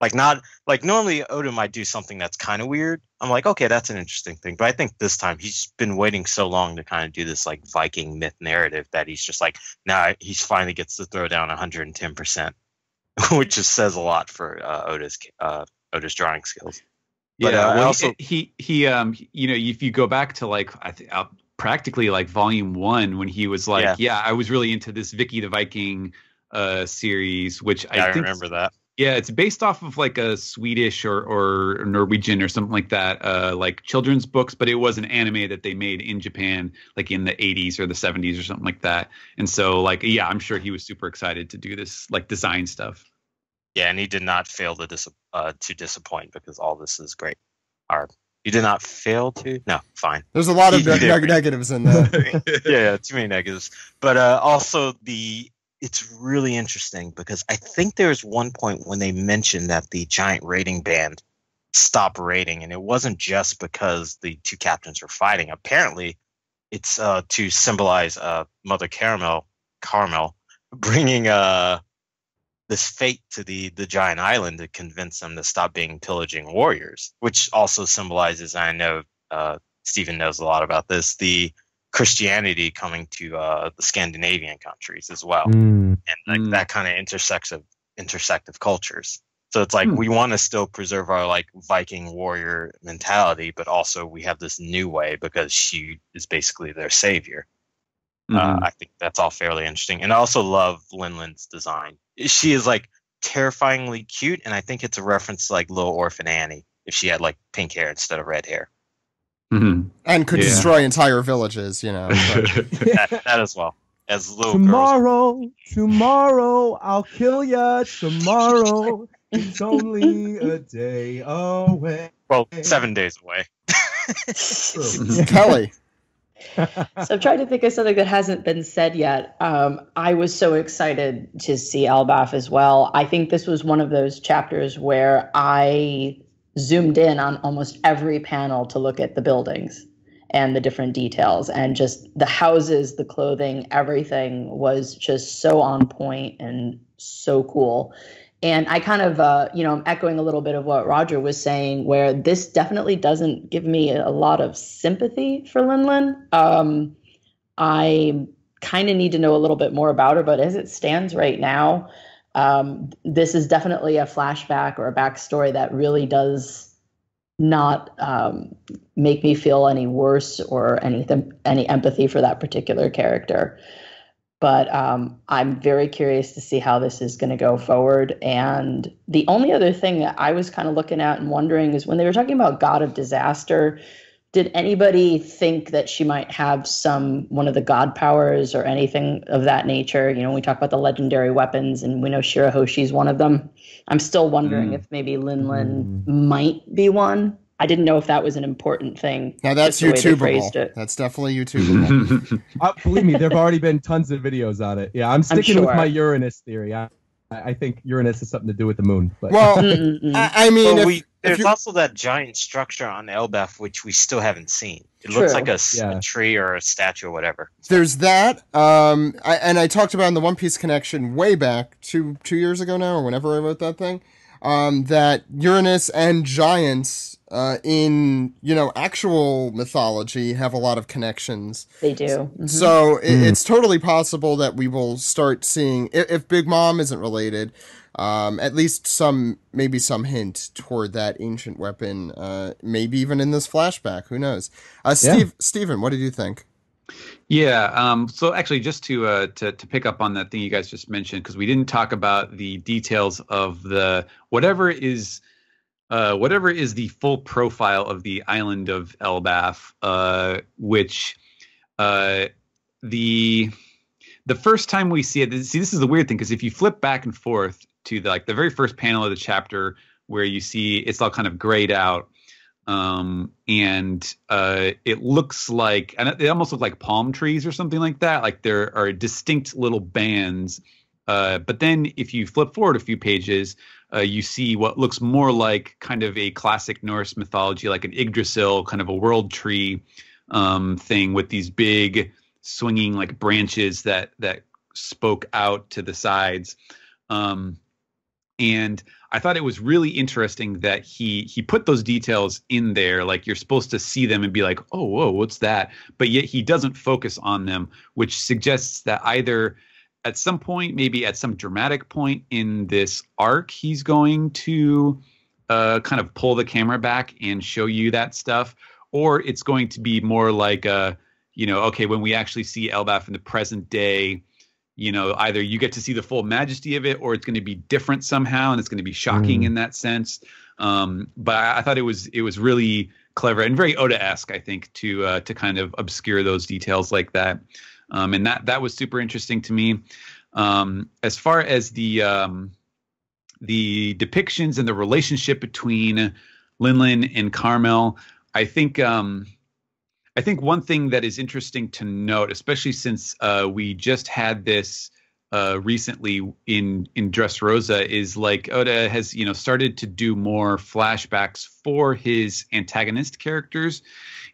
Like, not like normally Oda might do something that's kind of weird. I'm like, okay, that's an interesting thing. But I think this time he's been waiting so long to kind of do this like Viking myth narrative that he's just like, now he finally gets to throw down 110%, which just says a lot for Oda's drawing skills. But yeah, well, also he you know, if you go back to like practically like volume 1 when he was like, yeah, I was really into this Vicky the Viking series, which I think remember that. Yeah, it's based off of like a Swedish or Norwegian or something like that, like children's books, but it was an anime that they made in Japan, like in the 80s or the 70s or something like that. And so, like, yeah, I'm sure he was super excited to do this, like, design stuff. Yeah, and he did not fail to disappoint because all this is great. You did not fail to? No, fine. There's a lot of negatives in that. Yeah, too many negatives. But also it's really interesting because I think there's one point when they mentioned that the giant raiding band stopped raiding, and it wasn't just because the two captains were fighting. Apparently, it's to symbolize Mother Caramel bringing this fate to the giant island to convince them to stop being pillaging warriors, which also symbolizes, I know Stephen knows a lot about this, the Christianity coming to the Scandinavian countries as well, and like that kind of intersective cultures. So it's like we want to still preserve our like Viking warrior mentality, but also we have this new way because she is basically their savior. I think that's all fairly interesting, and I also love Linland's design. She is like terrifyingly cute, and I think it's a reference to like Little Orphan Annie if she had like pink hair instead of red hair. And could destroy entire villages, you know. that as well as little tomorrow, I'll kill ya. Tomorrow, it's only a day away. Well, 7 days away. Kelly. So I'm trying to think of something that hasn't been said yet. I was so excited to see Elbaf as well. I think this was one of those chapters where I zoomed in on almost every panel to look at the buildings and the different details, and just the houses, the clothing, everything was just so on point and so cool. And I kind of, I'm echoing a little bit of what Roger was saying, where this definitely doesn't give me a lot of sympathy for Linland. I kind of need to know a little bit more about her, but as it stands right now, this is definitely a flashback or a backstory that really does not make me feel any worse or any empathy for that particular character. But I'm very curious to see how this is going to go forward. And the only other thing that I was kind of looking at and wondering is when they were talking about God of Disaster, did anybody think that she might have one of the god powers or anything of that nature? You know, we talk about the legendary weapons, and we know Shirahoshi's one of them. I'm still wondering if maybe Linland might be one. I didn't know if that was an important thing. Now that's YouTubeable. That's definitely YouTubeable. Believe me, there've already been tons of videos on it. Yeah, I'm sticking with my Uranus theory. I think Uranus has something to do with the moon. But. Well, I mean, there's also that giant structure on Elbaf which we still haven't seen. It looks like a tree or a statue or whatever. There's that. I talked about in the One Piece Connection way back 2 years ago now, or whenever I wrote that thing, that Uranus and giants in actual mythology have a lot of connections. They do. Mm-hmm. So it's totally possible that we will start seeing, if Big Mom isn't related, at least maybe some hint toward that ancient weapon, maybe even in this flashback. Who knows? Stephen, what did you think? Yeah. So actually, just to pick up on that thing you guys just mentioned, because we didn't talk about the details of the whatever is the full profile of the island of Elbaf, which the first time we see it. This is the weird thing, because if you flip back and forth to the very first panel of the chapter where you see it's all kind of grayed out. It looks like, and they almost look like palm trees or something like that. Like there are distinct little bands. But then if you flip forward a few pages, you see what looks more like kind of a classic Norse mythology, like an Yggdrasil, kind of a world tree thing with these big swinging like branches that spoke out to the sides. And I thought it was really interesting that he put those details in there. Like you're supposed to see them and be like, oh, whoa, what's that? But yet he doesn't focus on them, which suggests that either at some point, maybe at some dramatic point in this arc, he's going to kind of pull the camera back and show you that stuff, or it's going to be more like okay, when we actually see Elbaf in the present day, either you get to see the full majesty of it, or it's going to be different somehow, and it's going to be shocking in that sense. But I thought it was really clever and very Oda-esque, I think, to kind of obscure those details like that. And that was super interesting to me. As far as the depictions and the relationship between Linlin and Carmel, I think one thing that is interesting to note, especially since we just had this recently in Dressrosa, is like Oda has started to do more flashbacks for his antagonist characters,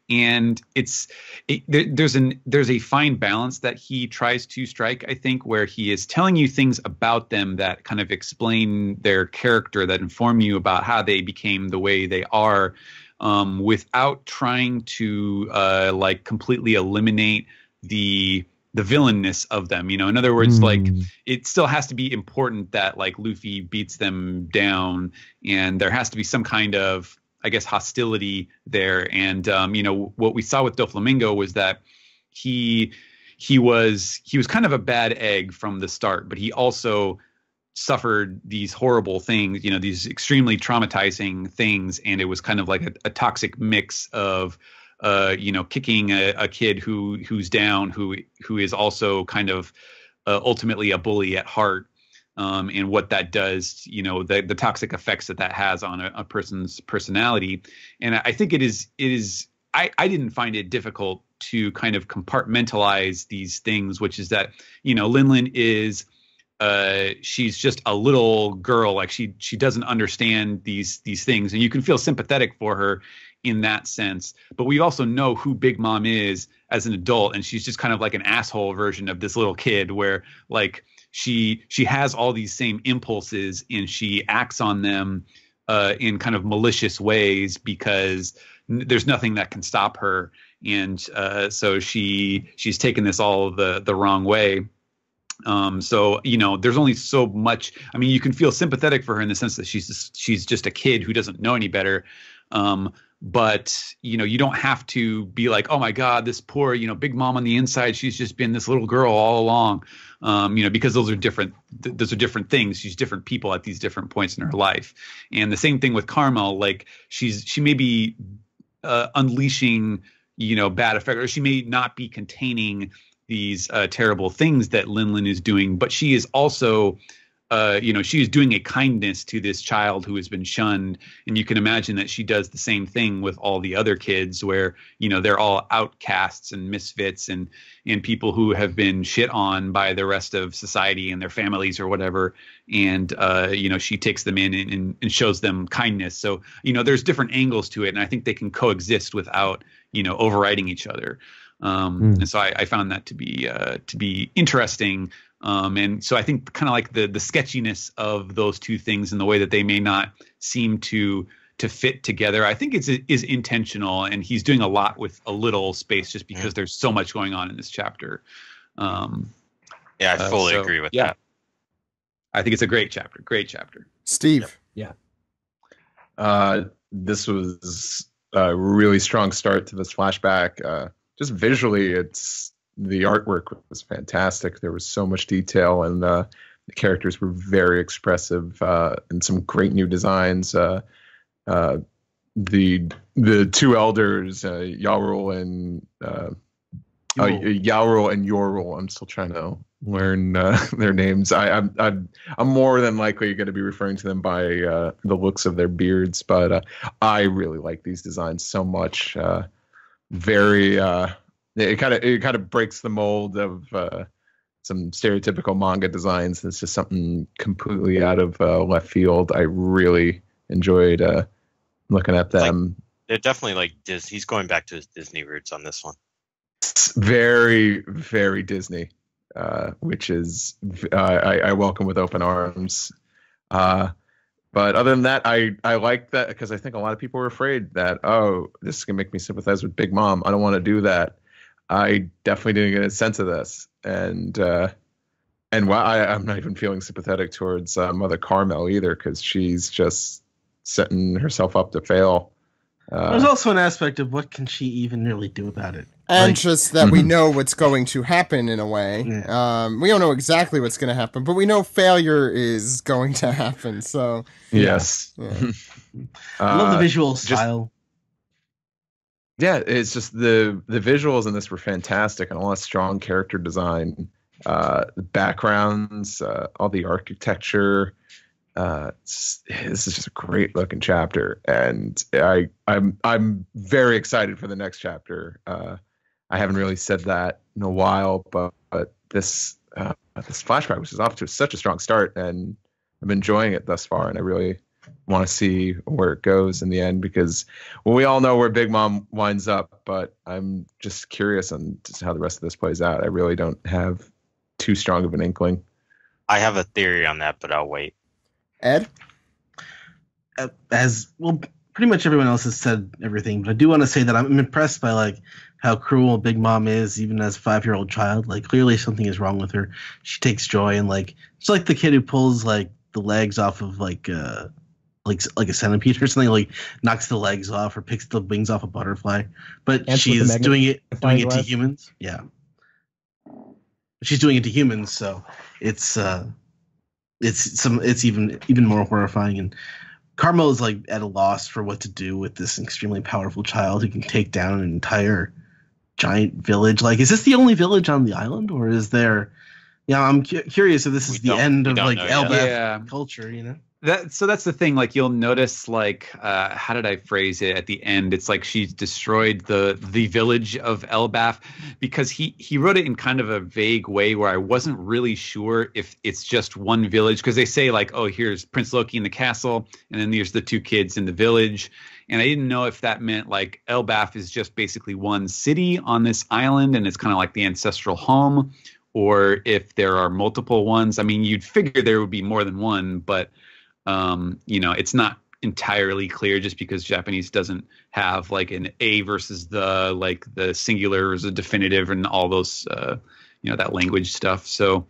and there's a fine balance that he tries to strike, I think, where he is telling you things about them that kind of explain their character, that inform you about how they became the way they are, without trying to like completely eliminate the villainness of them. In other words, like it still has to be important that like Luffy beats them down, and there has to be some kind of, I guess, hostility there. And what we saw with Doflamingo was that he was kind of a bad egg from the start, but he also suffered these horrible things, these extremely traumatizing things, and it was kind of like a toxic mix of kicking a kid who's down, who is also kind of ultimately a bully at heart, and what that does, the toxic effects that has on a person's personality. And I think it is I didn't find it difficult to kind of compartmentalize these things, which is that Linlin is she's just a little girl, like she doesn't understand these things, and you can feel sympathetic for her in that sense. But we also know who Big Mom is as an adult, and she's just kind of like an asshole version of this little kid, where like she has all these same impulses and she acts on them in kind of malicious ways because there's nothing that can stop her, and so she's taken this all the wrong way. So there's only so much. I mean, you can feel sympathetic for her in the sense that she's just a kid who doesn't know any better. But you don't have to be like, oh my God, this poor Big Mom on the inside, she's just been this little girl all along. Because those are different. Those are different things. She's different people at these different points in her life. And the same thing with Carmel. Like she may be unleashing bad effect, or she may not be containing these terrible things that Linlin is doing, but she is also she is doing a kindness to this child who has been shunned. And you can imagine that she does the same thing with all the other kids, where they're all outcasts and misfits and people who have been shit on by the rest of society and their families or whatever. And she takes them in and shows them kindness. So there's different angles to it, and I think they can coexist without overriding each other. And so I found that to be interesting. And so I think kind of like the sketchiness of those two things and the way that they may not seem to fit together, I think is intentional, and he's doing a lot with a little space just because there's so much going on in this chapter. I fully agree with that. I think it's a great chapter. Great chapter. Steve. Yeah. This was a really strong start to this flashback. Just visually, the artwork was fantastic. There was so much detail, and the characters were very expressive, and some great new designs. The two elders, Yarul and Yorul. I'm still trying to learn their names. I'm more than likely going to be referring to them by the looks of their beards, but I really like these designs so much. It kind of breaks the mold of some stereotypical manga designs. It's just something completely out of left field. I really enjoyed looking at them. They're definitely like Disney. He's going back to his Disney roots on this one. It's very, very Disney, which is I welcome with open arms. But other than that, I like that, because I think a lot of people were afraid that, this is going to make me sympathize with Big Mom. I don't want to do that. I definitely didn't get a sense of this. And I'm not even feeling sympathetic towards Mother Carmel either, because she's just setting herself up to fail. There's also an aspect of what can she even really do about it. And just that we know what's going to happen in a way. Yeah. We don't know exactly what's going to happen, but we know failure is going to happen. So yes. Yeah. I love the visual style. It's just the visuals in this were fantastic and a lot of strong character design. The backgrounds, all the architecture. This is just a great looking chapter, and I'm very excited for the next chapter. I haven't really said that in a while, but this flashback, which is off to such a strong start, and I'm enjoying it thus far, and I really want to see where it goes in the end, because we all know where Big Mom winds up, but I'm just curious on just how the rest of this plays out. I really don't have too strong of an inkling. I have a theory on that, but I'll wait. Ed? As well, pretty much everyone else has said everything, but I do want to say that I'm impressed by like how cruel Big Mom is, even as a 5-year-old child. Like, clearly something is wrong with her. She takes joy in like, it's like the kid who pulls like the legs off of like a centipede or something, like knocks the legs off or picks the wings off a butterfly. But she's doing it to humans. Yeah, she's doing it to humans, so it's even more horrifying. And Carmel is like at a loss for what to do with this extremely powerful child who can take down an entire giant village. Like, is this the only village on the island, or is there? Yeah, I'm curious if this is the end of like Elbaf culture. You know. So that's the thing. Like, you'll notice, like, how did I phrase it at the end? It's like she's destroyed the village of Elbaf, because he wrote it in kind of a vague way where I wasn't really sure if it's just one village, because they say like, oh, here's Prince Loki in the castle, and then there's the 2 kids in the village, and I didn't know if that meant like Elbaf is just basically one city on this island, and it's kind of like the ancestral home, or if there are multiple ones. I mean, you'd figure there would be more than one, but it's not entirely clear, just because Japanese doesn't have like an A versus the singular is a definitive and all those, that language stuff. So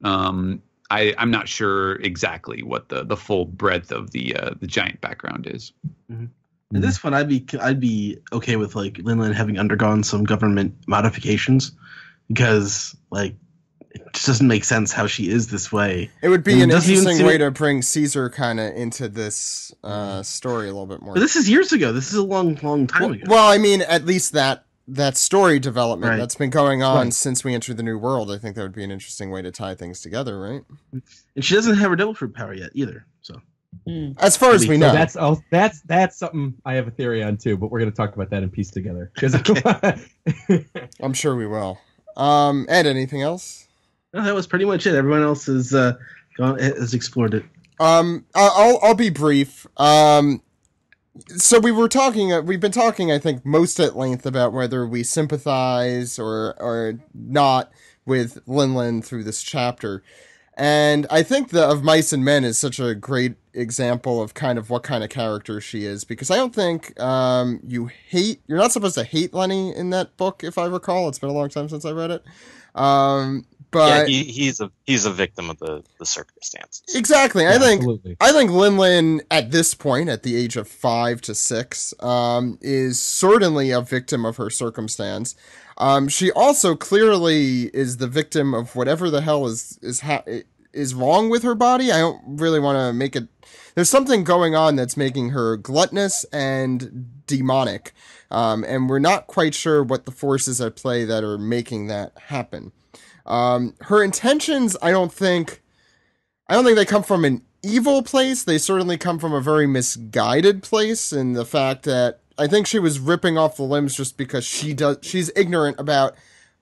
I'm not sure exactly what the full breadth of the giant background is. Mm-hmm. In this one, I'd be okay with like Linlin having undergone some government modifications, because like, it just doesn't make sense how she is this way. It would be an interesting way to bring Caesar kind of into this story a little bit more. But this is years ago. This is a long time ago. Well, I mean, at least that story development that's been going on since we entered the New World. I think that would be an interesting way to tie things together, right? And she doesn't have her devil fruit power yet either. So, as far as we know, that's something I have a theory on too. But we're going to talk about that in piece together. I'm sure we will. Ed, anything else? No, that was pretty much it. Everyone else has has explored it. I'll be brief. So we've been talking, I think, most at length about whether we sympathize or not with Linlin through this chapter. And I think Of Mice and Men is such a great example of kind of what kind of character she is, because I don't think you're not supposed to hate Lenny in that book, if I recall. It's been a long time since I read it. But he's a victim of the circumstances. Exactly. Yeah, I think Linlin at this point, at the age of 5 to 6, is certainly a victim of her circumstance. She also clearly is the victim of whatever the hell is wrong with her body. I don't really want to make it. There's something going on that's making her gluttonous and demonic, and we're not quite sure what the forces at play that are making that happen. Her intentions, I don't think they come from an evil place. They certainly come from a very misguided place, in the fact that I think she was ripping off the limbs just because she's ignorant about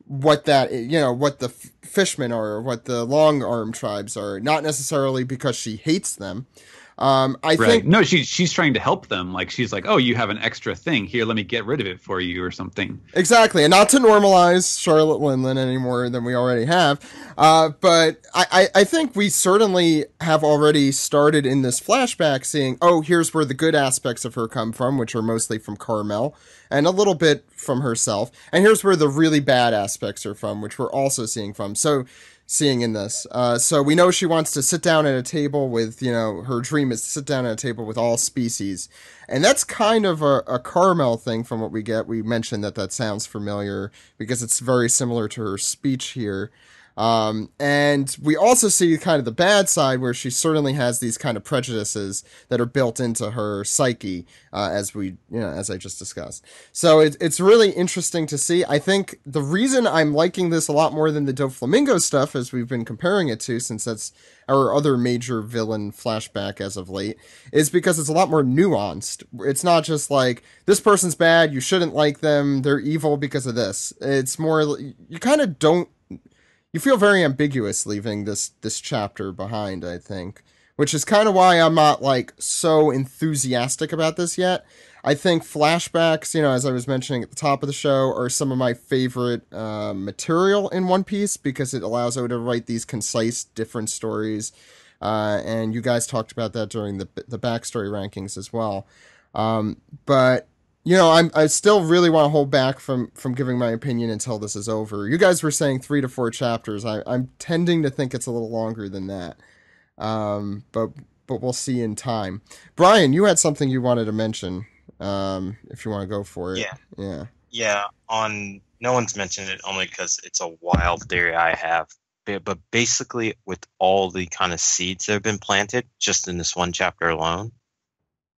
what what the fishmen are, or what the long arm tribes are, not necessarily because she hates them. I think no, she's trying to help them. Like, she's like, oh, you have an extra thing here, let me get rid of it for you, or something. Exactly, and not to normalize Charlotte Linlin any more than we already have. But I think we certainly have already started in this flashback seeing, oh, here's where the good aspects of her come from, which are mostly from Carmel and a little bit from herself, and here's where the really bad aspects are from, which we're also seeing from. So seeing in this. So we know she wants to sit down at a table with, her dream is to sit down at a table with all species. And that's kind of a Carmel thing from what we get. We mentioned that sounds familiar because it's very similar to her speech here. And we also see kind of the bad side where she certainly has these kind of prejudices that are built into her psyche, as I just discussed. So it's really interesting to see. I think the reason I'm liking this a lot more than the Doflamingo stuff, as we've been comparing it to, since that's our other major villain flashback as of late, is because it's a lot more nuanced. It's not just like, this person's bad, you shouldn't like them, they're evil because of this. It's more, you kind of don't, you feel very ambiguous leaving this chapter behind, I think, which is kind of why I'm not like so enthusiastic about this yet. I think flashbacks, as I was mentioning at the top of the show, are some of my favorite material in One Piece because it allows Oda to write these concise, different stories. And you guys talked about that during the backstory rankings as well. But I still really want to hold back from giving my opinion until this is over. You guys were saying 3 to 4 chapters. I'm tending to think it's a little longer than that. But we'll see in time. Brian, you had something you wanted to mention. If you want to go for it. Yeah. No one's mentioned it only because it's a wild theory I have. But basically, with all the kind of seeds that have been planted just in this one chapter alone,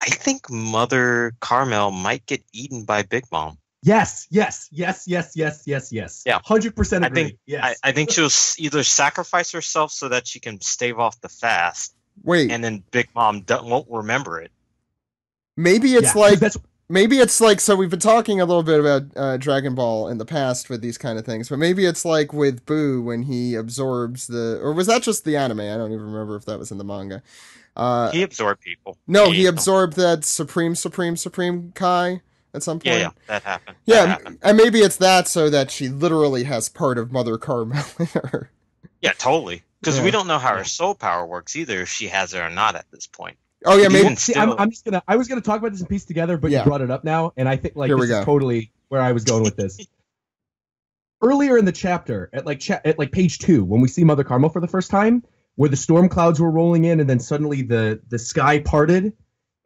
I think Mother Carmel might get eaten by Big Mom. Yes. Yeah. 100% agree. I think she'll either sacrifice herself so that she can stave off the fast. Wait. And then Big Mom won't remember it. Maybe it's like, so we've been talking a little bit about Dragon Ball in the past with these kind of things, but maybe it's like with Boo when he absorbs or was that just the anime? I don't even remember if that was in the manga. He absorbed people. No, he absorbed that Supreme Kai at some point. Yeah, that happened. And maybe it's that so that she literally has part of Mother Carmel in her. Yeah, totally. Because we don't know how her soul power works either, if she has it or not at this point. Oh yeah, maybe. I was gonna talk about this and piece together, but you brought it up now, and I think this is totally where I was going with this. Earlier in the chapter, at page 2, when we see Mother Carmel for the first time, where the storm clouds were rolling in, and then suddenly the sky parted,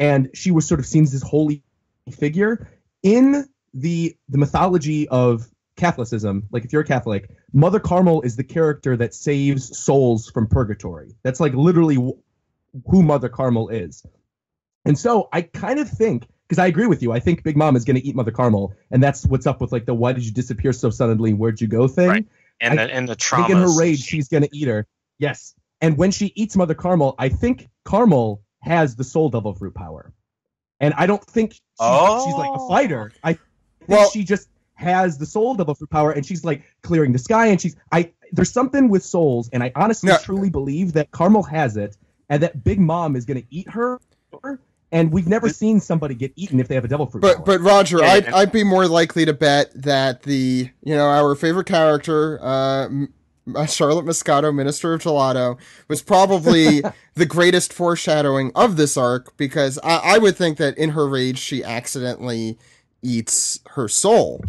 and she was sort of seen as this holy figure in the mythology of Catholicism. Like if you're a Catholic, Mother Carmel is the character that saves souls from purgatory. That's like literally who Mother Carmel is. And so I kind of think, because I agree with you, I think Big Mom is going to eat Mother Carmel, and that's what's up with like the why did you disappear so suddenly, where'd you go thing. Right. And the trauma. I think in her rage, she's going to eat her. Yes. And when she eats Mother Carmel, I think Carmel has the soul devil fruit power. And I don't think she's like a fighter. I think she just has the soul devil fruit power, and she's like clearing the sky, and there's something with souls, and I honestly truly believe that Carmel has it, and that Big Mom is going to eat her, and we've never seen somebody get eaten if they have a devil fruit power. But Roger, I'd be more likely to bet that our favorite character, Charlotte Moscato, Minister of Gelato, was probably the greatest foreshadowing of this arc, because I would think that in her rage she accidentally eats her soul.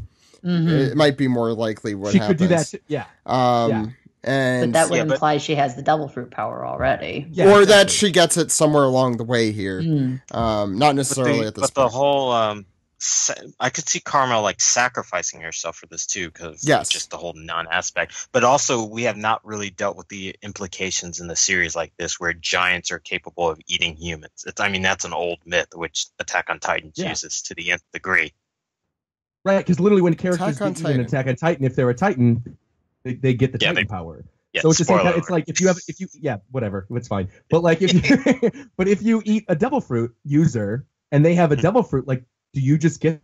Mm-hmm. It might be more likely what she happens. Could do that too. Yeah. But that would imply she has the devil fruit power already. Yeah, or that she gets it somewhere along the way here. Not necessarily at this point. But the whole, I could see Carmel like sacrificing herself for this too, because just the whole non-aspect. But also, we have not really dealt with the implications in the series like this, where giants are capable of eating humans. That's an old myth, which Attack on Titan uses to the nth degree. Right, because literally when characters get an Attack on Titan, if they're a Titan, they get the Titan power. Yeah, so it's just it's like if you whatever, it's fine. But like if you eat a devil fruit user and they have a devil fruit, like do you just get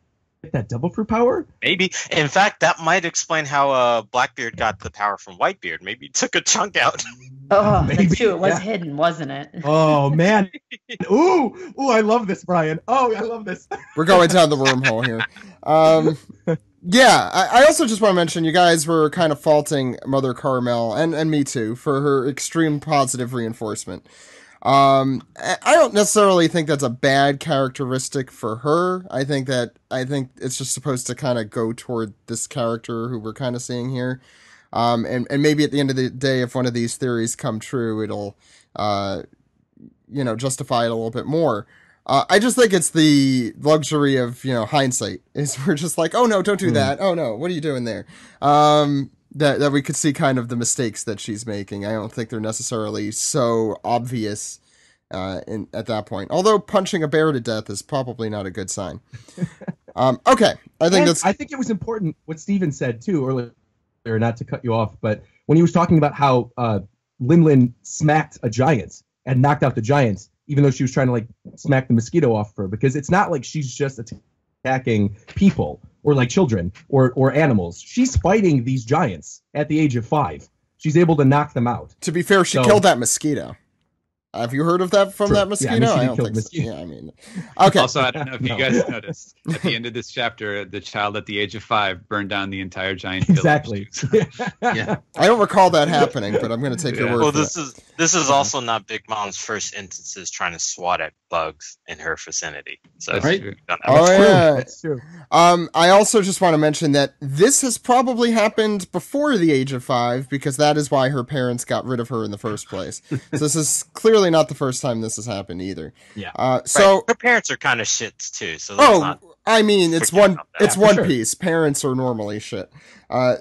that devil fruit power? Maybe. In fact, that might explain how Blackbeard got the power from Whitebeard. Maybe he took a chunk out. Oh, that's true. It was hidden, wasn't it? Oh man. Ooh, I love this, Brian. Oh, I love this. We're going down the wormhole here. I also just want to mention, you guys were kind of faulting Mother Carmel, and me too, for her extreme positive reinforcement. I don't necessarily think that's a bad characteristic for her. I think it's just supposed to kind of go toward this character who we're kind of seeing here. And maybe at the end of the day, if one of these theories come true, it'll, justify it a little bit more. I just think it's the luxury of, hindsight. Is we're just like, oh no, don't do that. Oh no, what are you doing there? That we could see kind of the mistakes that she's making. I don't think they're necessarily so obvious at that point. Although punching a bear to death is probably not a good sign. Okay, I think it was important what Steven said too earlier, not to cut you off, but when he was talking about how Lin smacked a giant and knocked out the giant, even though she was trying to like smack the mosquito off her, because it's not like she's just attacking people or like children or animals. She's fighting these giants at the age of 5. She's able to knock them out. To be fair, she killed that mosquito. Have you heard of that from that mosquito? Yeah, I don't think so. Yeah, I mean, okay. Also, I don't know if you guys noticed at the end of this chapter, the child at the age of 5 burned down the entire giant village. Exactly. Yeah. I don't recall that happening, but I'm going to take your word for it. This is also not Big Mom's first instances trying to swat at bugs in her vicinity. So Right. That's true. I also just want to mention that this has probably happened before the age of 5, because that is why her parents got rid of her in the first place. So this is clearly not the first time this has happened either. Yeah. So her parents are kind of shits too. So I mean, it's One sure. Piece. Parents are normally shit.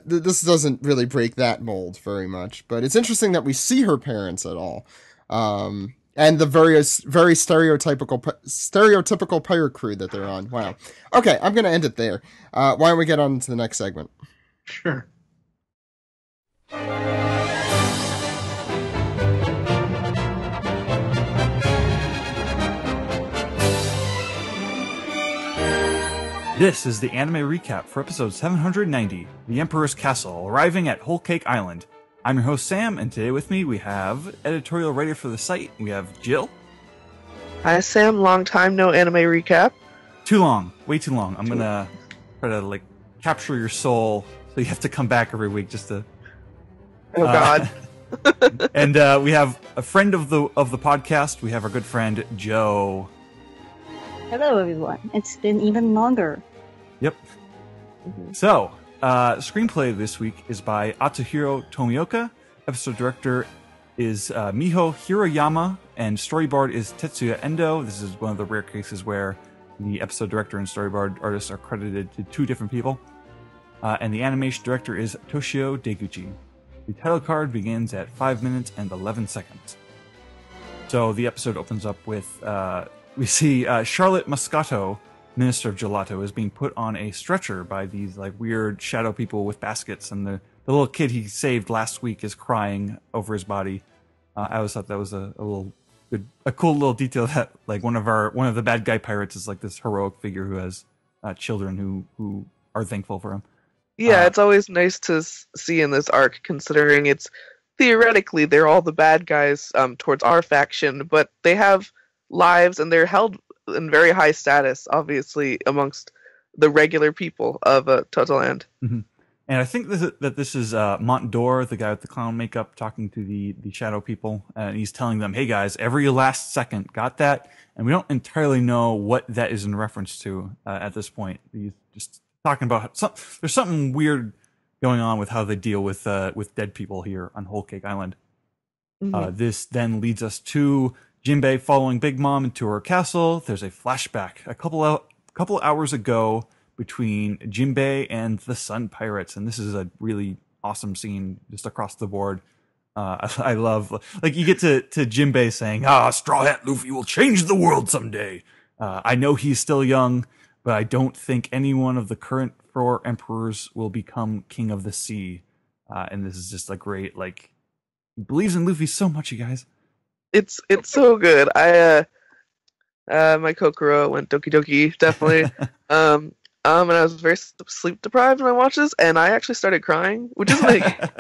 This doesn't really break that mold very much, but it's interesting that we see her parents at all. And the very stereotypical pirate crew that they're on. Wow. Okay, I'm going to end it there. Why don't we get on to the next segment? Sure. This is the anime recap for episode 790, The Emperor's Castle, arriving at Whole Cake Island. I'm your host Sam, and today with me we have editorial writer for the site, we have Jill. Hi Sam, long time no anime recap. Too long, way too long. I'm gonna try to capture your soul, so you have to come back every week just to... Oh god. And we have a friend of the podcast, we have our good friend Joe. Hello everyone, it's been even longer. Yep. So, screenplay this week is by Atsuhiro Tomioka. Episode director is Miho Hiroyama, and storyboard is Tetsuya Endo. This is one of the rare cases where the episode director and storyboard artists are credited to 2 different people. And the animation director is Toshio Deguchi. The title card begins at 5 minutes and 11 seconds. So the episode opens up with, we see Charlotte Moscato, Minister of Gelato, is being put on a stretcher by these weird shadow people with baskets, and the little kid he saved last week is crying over his body. I always thought that was a cool little detail that one of the bad guy pirates is this heroic figure who has children who are thankful for him. Yeah, it's always nice to see in this arc, considering it's theoretically they're all the bad guys towards our faction, but they have lives and they're held in very high status, obviously, amongst the regular people of Totaland. Mm-hmm. And I think this is Montdor, the guy with the clown makeup, talking to the shadow people, and he's telling them, "Hey guys, every last second, got that?" And we don't entirely know what that is in reference to at this point. He's just talking about there's something weird going on with how they deal with dead people here on Whole Cake Island. Mm-hmm. This then leads us to Jinbei following Big Mom into her castle. There's a flashback a couple hours ago between Jinbei and the Sun Pirates, and this is a really awesome scene just across the board. I love you get to Jinbei saying, Straw Hat Luffy will change the world someday. I know he's still young, but I don't think any one of the current 4 emperors will become king of the sea. And this is just a great he believes in Luffy so much, you guys. It's so good. My Kokoro went doki doki, definitely. And I was very sleep deprived when I watched this, and I actually started crying, which is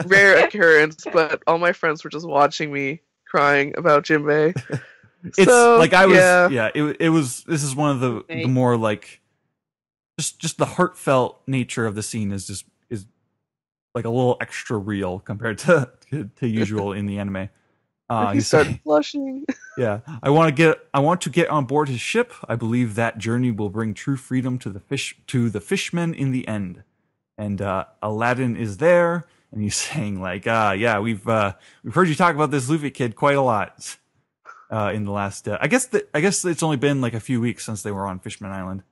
rare occurrence, but all my friends were just watching me crying about Jinbei. It's so, it was this is one of the more just the heartfelt nature of the scene is a little extra real compared to usual in the anime. He started blushing. Yeah, I want to get on board his ship. I believe that journey will bring true freedom to the fishmen in the end. And Aladdin is there, and he's saying like, yeah, we've heard you talk about this Luffy kid quite a lot in the last. I guess it's only been like a few weeks since they were on Fishman Island.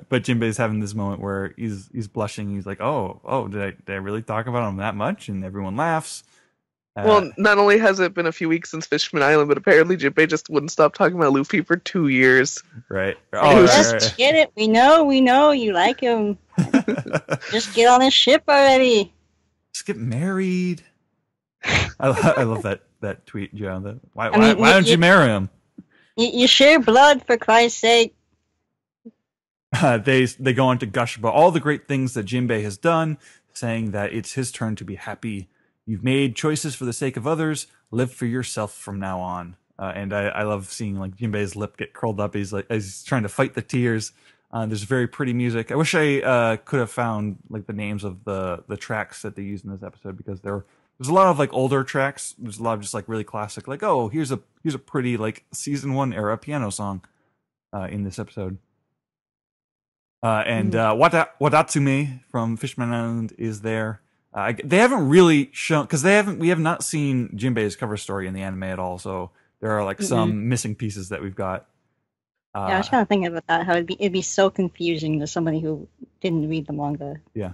But Jinbei's having this moment where he's blushing. He's like, oh, did I really talk about him that much? And everyone laughs. Well, not only has it been a few weeks since Fishman Island, but apparently Jinbei just wouldn't stop talking about Luffy for 2 years. Right. Just get it. We know you like him. Just get on his ship already. Just get married. I love that tweet, Joe. Why don't you marry him? You share blood, for Christ's sake. They go on to gush about all the great things that Jinbei has done, saying that it's his turn to be happy. You've made choices for the sake of others. Live for yourself from now on. And I love seeing like Jinbei's lip get curled up. He's trying to fight the tears. There's very pretty music. I wish I could have found like the names of the tracks that they used in this episode, because there's a lot of like older tracks. There's a lot of just like really classic, like, oh, here's a pretty like season 1 era piano song in this episode. And Watatsume from Fishman Island is there. They haven't really shown, because we have not seen Jinbei's cover story in the anime at all. So there are like some missing pieces that we've got. Yeah, I was trying to think about that. How it'd be so confusing to somebody who didn't read the manga. Yeah,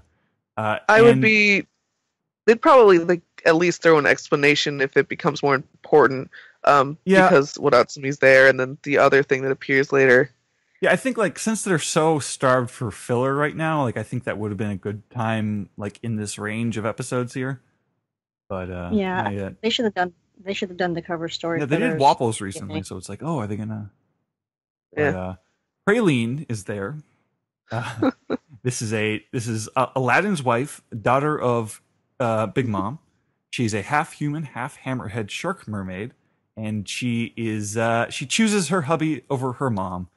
they'd probably like at least throw an explanation if it becomes more important. Because Watatsume's there, and then the other thing that appears later. Yeah, I think like since they're so starved for filler right now, like I think that would have been a good time, like in this range of episodes here. But yeah, they should have done the cover story. Yeah, they did Wapples recently, so it's like, oh, are they gonna? Yeah. But, Praline is there. This is Aladdin's wife, daughter of Big Mom. She's a half human, half hammerhead shark mermaid, and she chooses her hubby over her mom.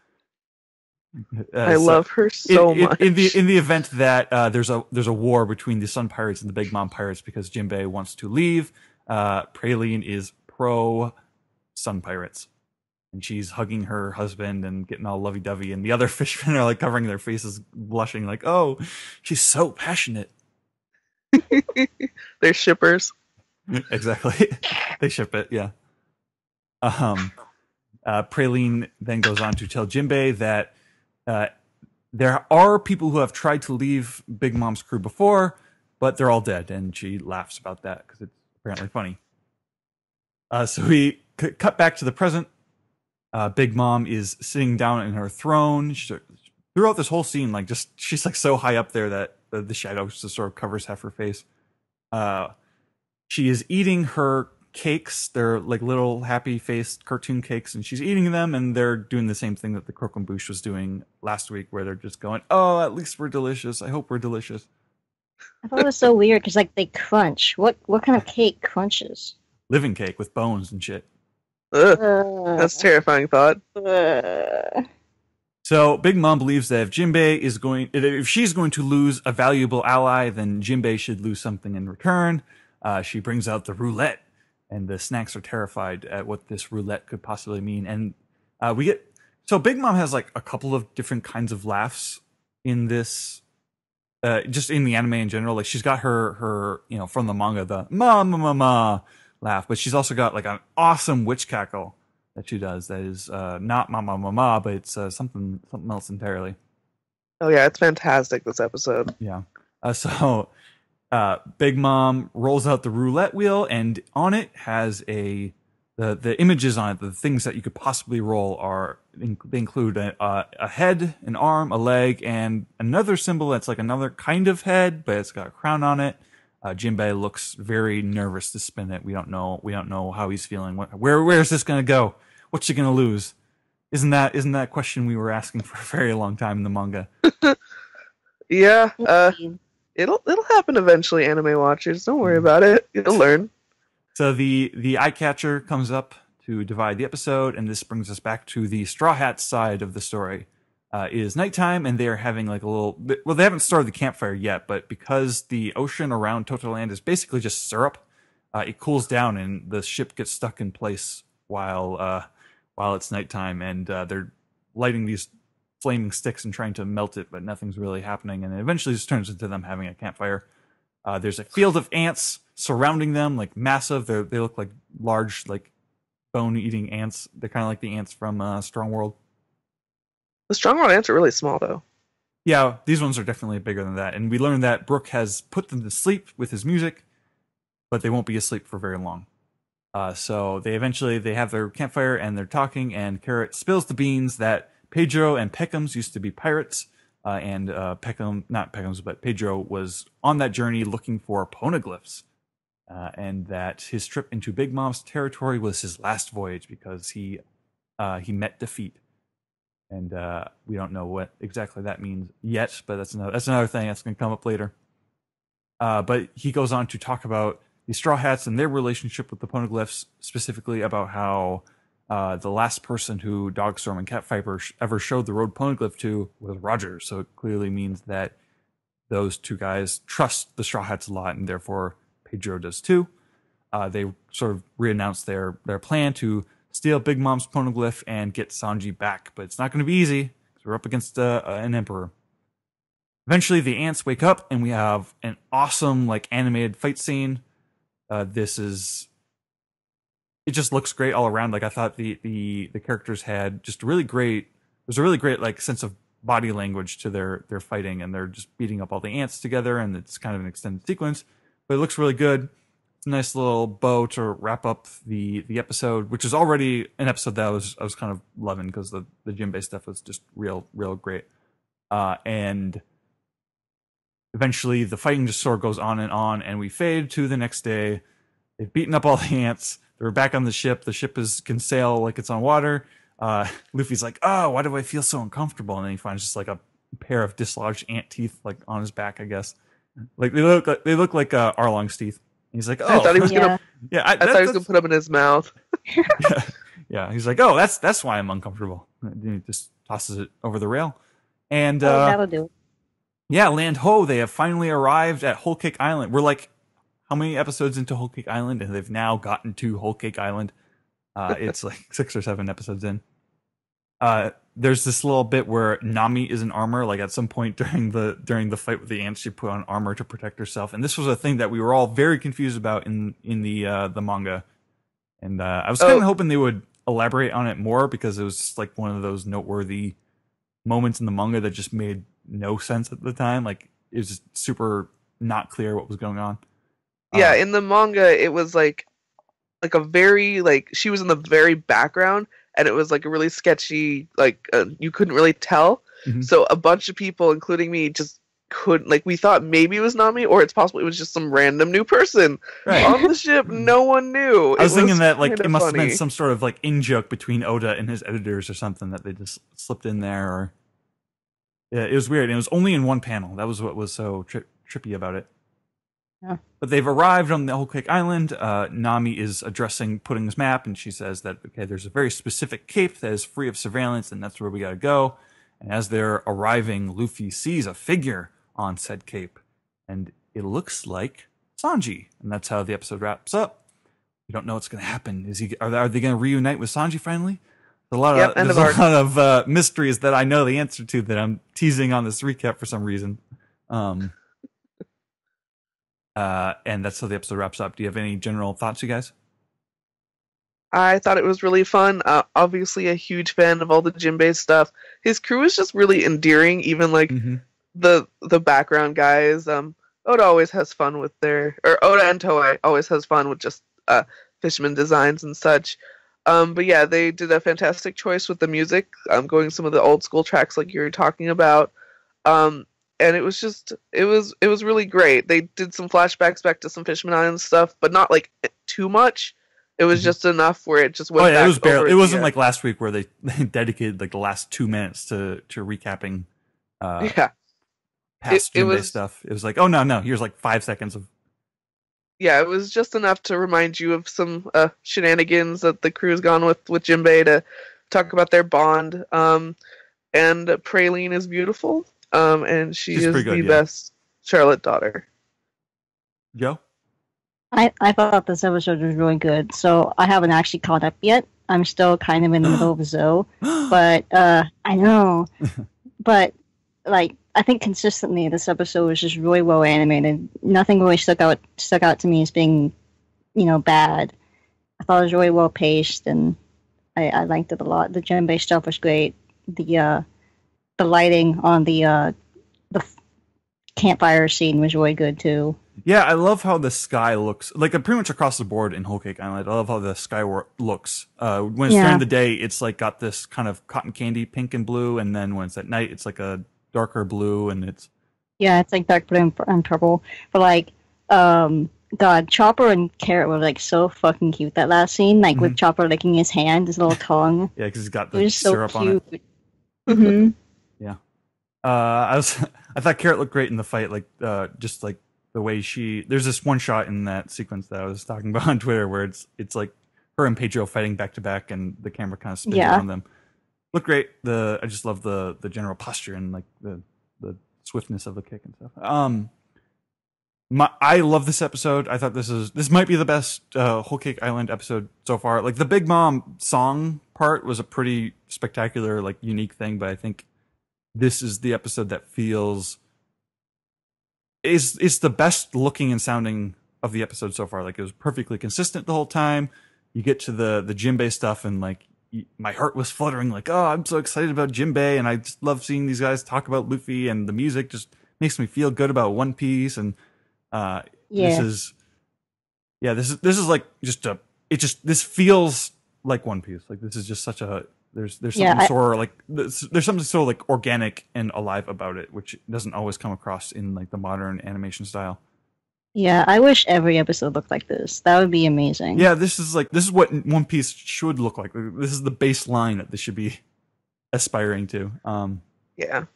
I love her so much. In the event that there's a war between the Sun Pirates and the Big Mom Pirates because Jinbei wants to leave, Praline is pro Sun Pirates, and she's hugging her husband and getting all lovey-dovey, and the other fishermen are like covering their faces, blushing, like, oh, she's so passionate. They're shippers. Exactly. They ship it, yeah. Praline then goes on to tell Jinbei that there are people who have tried to leave Big Mom's crew before, but they're all dead, and she laughs about that because it's apparently funny. So we cut back to the present. Big Mom is sitting down in her throne. Throughout this whole scene, like she's like so high up there that the shadow just sort of covers half her face. She is eating her cakes. They're like little happy-faced cartoon cakes, and she's eating them, and they're doing the same thing that the Croquembouche was doing last week, where they're just going, oh, at least we're delicious. I hope we're delicious. I thought it was so weird, because like they crunch. What kind of cake crunches? Living cake with bones and shit. Ugh, that's a terrifying thought. So Big Mom believes that if she's going to lose a valuable ally, then Jinbei should lose something in return. She brings out the roulette, and the snacks are terrified at what this roulette could possibly mean. And so Big Mom has like a couple of different kinds of laughs in this, just in the anime in general. Like she's got her from the manga, the ma ma ma ma laugh, but she's also got like an awesome witch cackle that she does that is not ma ma ma ma, but it's something else entirely. Oh yeah, it's fantastic, this episode. Yeah. So Big Mom rolls out the roulette wheel, and on it has the images on it. The things that you could possibly roll they include a head, an arm, a leg, and another symbol that's like another kind of head, but it's got a crown on it. Jinbei looks very nervous to spin it. We don't know how he's feeling. Where is this going to go? What's she going to lose? Isn't that a question we were asking for a very long time in the manga? Yeah. It'll happen eventually, anime watchers. Don't worry about it. You'll learn. So the eye catcher comes up to divide the episode, and this brings us back to the Straw Hats side of the story. It is nighttime, and they are having like a little. Well, they haven't started the campfire yet, but because the ocean around Totoland is basically just syrup, it cools down, and the ship gets stuck in place while it's nighttime, and they're lighting these flaming sticks and trying to melt it, but nothing's really happening, and it eventually just turns into them having a campfire. There's a field of ants surrounding them, like massive. They look like large, like bone-eating ants. They're kind of like the ants from Strong World. The Strong World ants are really small, though. Yeah, these ones are definitely bigger than that. And we learned that Brooke has put them to sleep with his music, but they won't be asleep for very long. So they have their campfire and they're talking, and Carrot spills the beans that Pedro and Peckham's used to be pirates, and not Peckham's, but Pedro was on that journey looking for poneglyphs, and that his trip into Big Mom's territory was his last voyage because he met defeat. And we don't know what exactly that means yet, but that's another thing that's going to come up later. But he goes on to talk about the Straw Hats and their relationship with the poneglyphs, specifically about how the last person who Dogstorm and Catfiber ever showed the road poneglyph to was Roger. So it clearly means that those two guys trust the Straw Hats a lot, and therefore Pedro does too. They sort of re-announced their plan to steal Big Mom's poneglyph and get Sanji back, but it's not going to be easy because we're up against an emperor. Eventually, the ants wake up, and we have an awesome, like, animated fight scene. It just looks great all around. Like, I thought the characters had just really great. There's a really great, like, sense of body language to their fighting, and they're just beating up all the ants together, and it's kind of an extended sequence, but it looks really good. It's a nice little bow to wrap up the episode, which is already an episode that I was kind of loving because the Jinbei stuff was just real great. And eventually the fighting just sort of goes on, and we fade to the next day. They've beaten up all the ants. They're back on the ship. The ship can sail like it's on water. Luffy's like, oh, why do I feel so uncomfortable? And then he finds just like a pair of dislodged ant teeth like on his back, I guess. Like they look like Arlong's teeth. He's like, oh, I thought he was gonna. Yeah, I thought he was gonna put them in his mouth. yeah. He's like, oh, that's why I'm uncomfortable. And he just tosses it over the rail, and that'll do. Yeah, Land Ho. They have finally arrived at Whole Cake Island. We're like, how many episodes into Whole Cake Island, and they've now gotten to Whole Cake Island. It's like 6 or 7 episodes in. There's this little bit where Nami is in armor. Like at some point during the fight with the ants, she put on armor to protect herself. And this was a thing that we were all very confused about in the manga. And I was kind of hoping they would elaborate on it more because it was just like one of those noteworthy moments in the manga that just made no sense at the time. Like it was just super not clear what was going on. Yeah, in the manga, it was like a very she was in the very background. And it was like a really sketchy, you couldn't really tell. Mm-hmm. So a bunch of people, including me, just couldn't, we thought maybe it was Nami, or it's possible it was just some random new person on the ship. No one knew. I was thinking that it must have been some sort of in-joke between Oda and his editors or something that they just slipped in there. Or yeah, it was weird. And it was only in one panel. That was what was so trippy about it. Yeah. But they've arrived on the Whole Cake Island. Nami is putting this map, and she says that, okay, there's a very specific cape that is free of surveillance, and that's where we gotta go. And as they're arriving, Luffy sees a figure on said cape, and it looks like Sanji. And that's how the episode wraps up. We don't know what's gonna happen. Are they gonna reunite with Sanji finally? There's a lot of mysteries that I know the answer to that I'm teasing on this recap for some reason. And that's how the episode wraps up. Do you have any general thoughts, you guys? I thought it was really fun. Obviously a huge fan of all the Jinbei stuff. His crew is just really endearing, even the background guys. Oda always has fun with Oda and Toei always has fun with just Fishman designs and such. But yeah, they did a fantastic choice with the music, going some of the old school tracks like you were talking about. And it was really great. They did some flashbacks back to some Fishman Island stuff, but not too much. It was just enough where it just went back. It was barely. It wasn't like last week where they dedicated the last 2 minutes to recapping past Jinbei stuff. It was like, oh no, here's 5 seconds of. Yeah, it was just enough to remind you of some shenanigans that the crew's gone with Jinbei to talk about their bond. And Praline is beautiful. And she's is the best Charlotte daughter. Joe? I thought this episode was really good, so I haven't actually caught up yet. I'm still kind of in the middle of Zoe, but I know. But like I think consistently this episode was just really well animated. Nothing really stuck out to me as being, bad. I thought it was really well paced, and I liked it a lot. The djembe stuff was great. The lighting on the campfire scene was really good too. Yeah, I love how the sky looks, like pretty much across the board in Whole Cake Island. I love how the sky looks. When it's during the day, it's like got this kind of cotton candy pink and blue, and then when it's at night, it's like a darker blue, and it's like dark blue and purple. But like, God, Chopper and Carrot were like so fucking cute that last scene, like with Chopper licking his hand, his little tongue. Yeah, because he's got the syrup on it. Mm-hmm. Yeah, I thought Carrot looked great in the fight, just like the way there's this one shot in that sequence that I was talking about on Twitter where it's like her and Pedro fighting back to back and the camera kind of spins around them. Look great. I just love the general posture and like the swiftness of the kick and stuff. I love this episode. I thought this might be the best Whole Cake Island episode so far. Like the Big Mom song part was a pretty spectacular, like unique thing, but I think this is the episode that feels is the best looking and sounding of the episode so far. Like it was perfectly consistent the whole time. You get to the djembe stuff and like my heart was fluttering like, oh, I'm so excited about djembe, and I just love seeing these guys talk about Luffy, and the music just makes me feel good about One Piece. And this is like this feels like One Piece. Like this is just such a there's something there's something so like organic and alive about it, which doesn't always come across in like the modern animation style. Yeah, I wish every episode looked like this. That would be amazing. Yeah, this is what One Piece should look like. This is the baseline that this should be aspiring to. Yeah.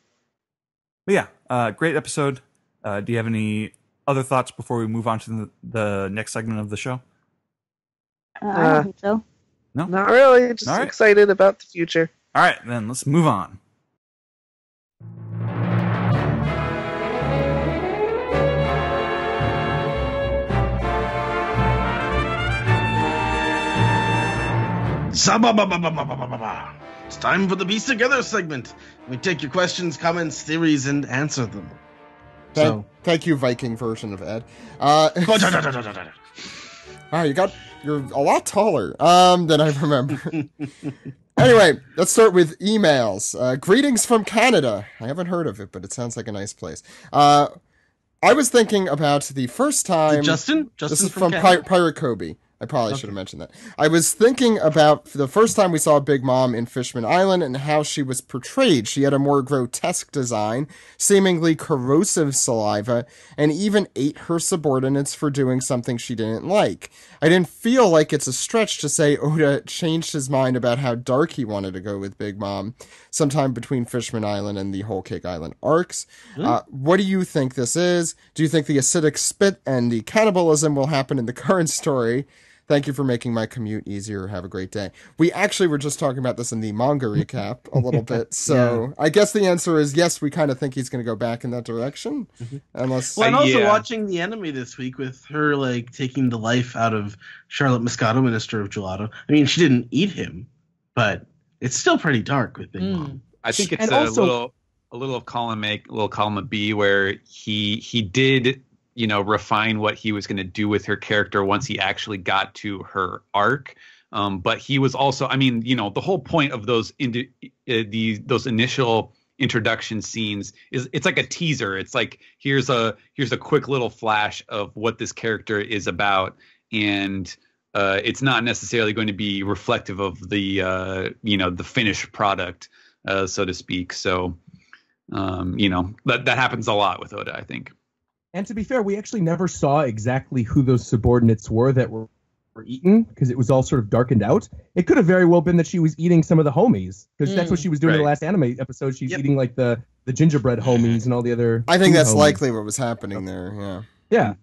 But yeah, great episode. Do you have any other thoughts before we move on to the next segment of the show? I don't think so. No? Not really. Just excited about the future. All right, then let's move on. It's time for the Piece Together segment. We take your questions, comments, theories, and answer them. Thank you, Viking version of Ed. You're a lot taller than I remember. Anyway, let's start with emails. Greetings from Canada. I haven't heard of it, but it sounds like a nice place. I was thinking about the first time... Justin this is from Pirate Kobe. I probably should have mentioned that. I was thinking about the first time we saw Big Mom in Fishman Island and how she was portrayed. She had a more grotesque design, seemingly corrosive saliva, and even ate her subordinates for doing something she didn't like. I didn't feel like it's a stretch to say Oda changed his mind about how dark he wanted to go with Big Mom sometime between Fishman Island and the Whole Cake Island arcs. What do you think this is? Do you think the acidic spit and the cannibalism will happen in the current story? Thank you for making my commute easier. Have a great day. We actually were just talking about this in the manga recap a little bit. So I guess the answer is yes, we kind of think he's going to go back in that direction. Unless... Well, and also watching the anime this week with her like taking the life out of Charlotte Moscato, Minister of Gelato. I mean, she didn't eat him, but it's still pretty dark with Big Mom. I think it's a little of column A, little column B, where he did, refine what he was going to do with her character once he actually got to her arc. But he was also, the whole point of those initial introduction scenes is it's like a teaser. It's like here's a quick little flash of what this character is about, and it's not necessarily going to be reflective of the the finished product, so to speak. So that happens a lot with Oda, I think. And to be fair, we actually never saw exactly who those subordinates were that were eaten, because it was all sort of darkened out. It could have very well been that she was eating some of the homies, because that's what she was doing in the last anime episode. She's eating like the gingerbread homies and all the other... I think that's likely what was happening there, yeah.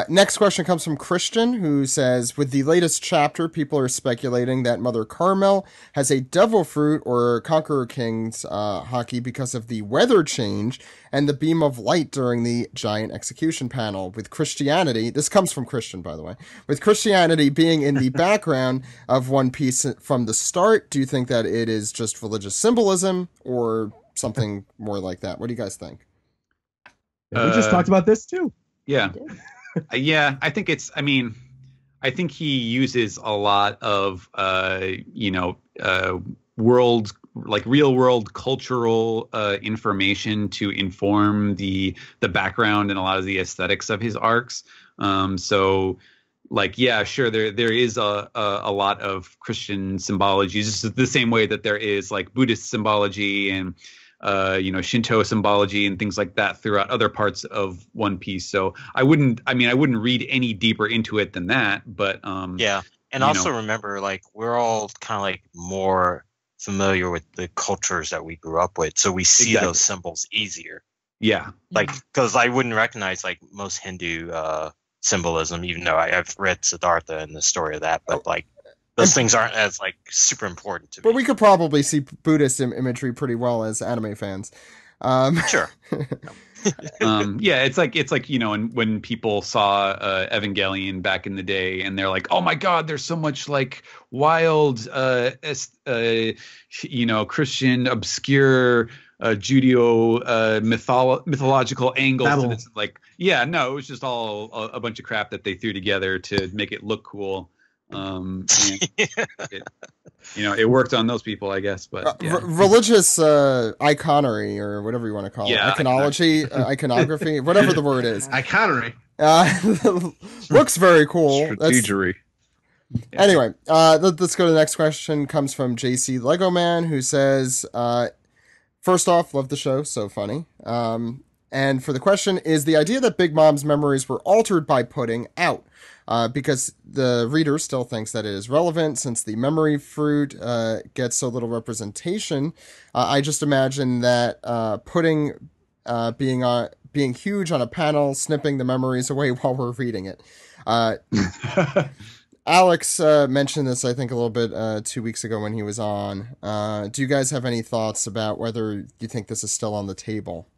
Next question comes from Christian, who says, with the latest chapter, people are speculating that Mother Carmel has a devil fruit or Conqueror King's haki because of the weather change and the beam of light during the giant execution panel. With Christianity, this comes from Christian, by the way, with Christianity being in the background of One Piece from the start, do you think that it is just religious symbolism, or something more like that. What do you guys think? We just talked about this too. Yeah. Yeah, I think it's, I mean, I think he uses a lot of, world, like real world cultural information to inform the background and a lot of the aesthetics of his arcs. So, like, yeah, sure, there is a lot of Christian symbology, just the same way that there is like Buddhist symbology and Shinto symbology and things like that throughout other parts of One Piece. So I wouldn't read any deeper into it than that. But yeah, and also remember, like, we're all kind of like more familiar with the cultures that we grew up with, so we see those symbols easier. Yeah, like, because I wouldn't recognize like most Hindu symbolism, even though I've read Siddhartha and the story of that, but like those things aren't as like super important to me. But we could probably see Buddhist imagery pretty well as anime fans. Sure. Yeah, it's like when people saw Evangelion back in the day, and they're like, "Oh my God, there's so much like wild, Christian obscure Judeo mythological angles." And it's like, yeah, no, it was just all a bunch of crap that they threw together to make it look cool. It worked on those people, I guess. But religious iconery, or whatever you want to call it, iconology, iconography, whatever the word is, iconery, looks very cool. Strategery. Anyway, let's go to the next question. Comes from JC Lego Man, who says, first off, love the show, so funny. And for the question, is the idea that Big Mom's memories were altered by pudding out? Because the reader still thinks that it is relevant since the memory fruit gets so little representation. I just imagine that pudding being huge on a panel, snipping the memories away while we're reading it. Alex mentioned this, I think, a little bit 2 weeks ago when he was on. Do you guys have any thoughts about whether you think this is still on the table?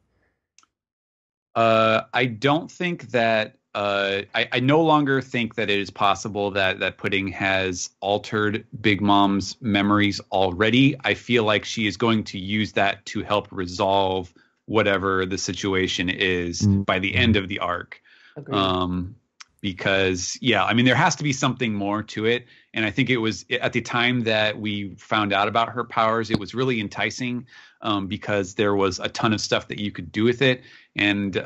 I don't think that I no longer think that it is possible that Pudding has altered Big Mom's memories already. I feel like she is going to use that to help resolve whatever the situation is by the end of the arc. Because, there has to be something more to it. And I think it was at the time that we found out about her powers, it was really enticing because there was a ton of stuff that you could do with it. And,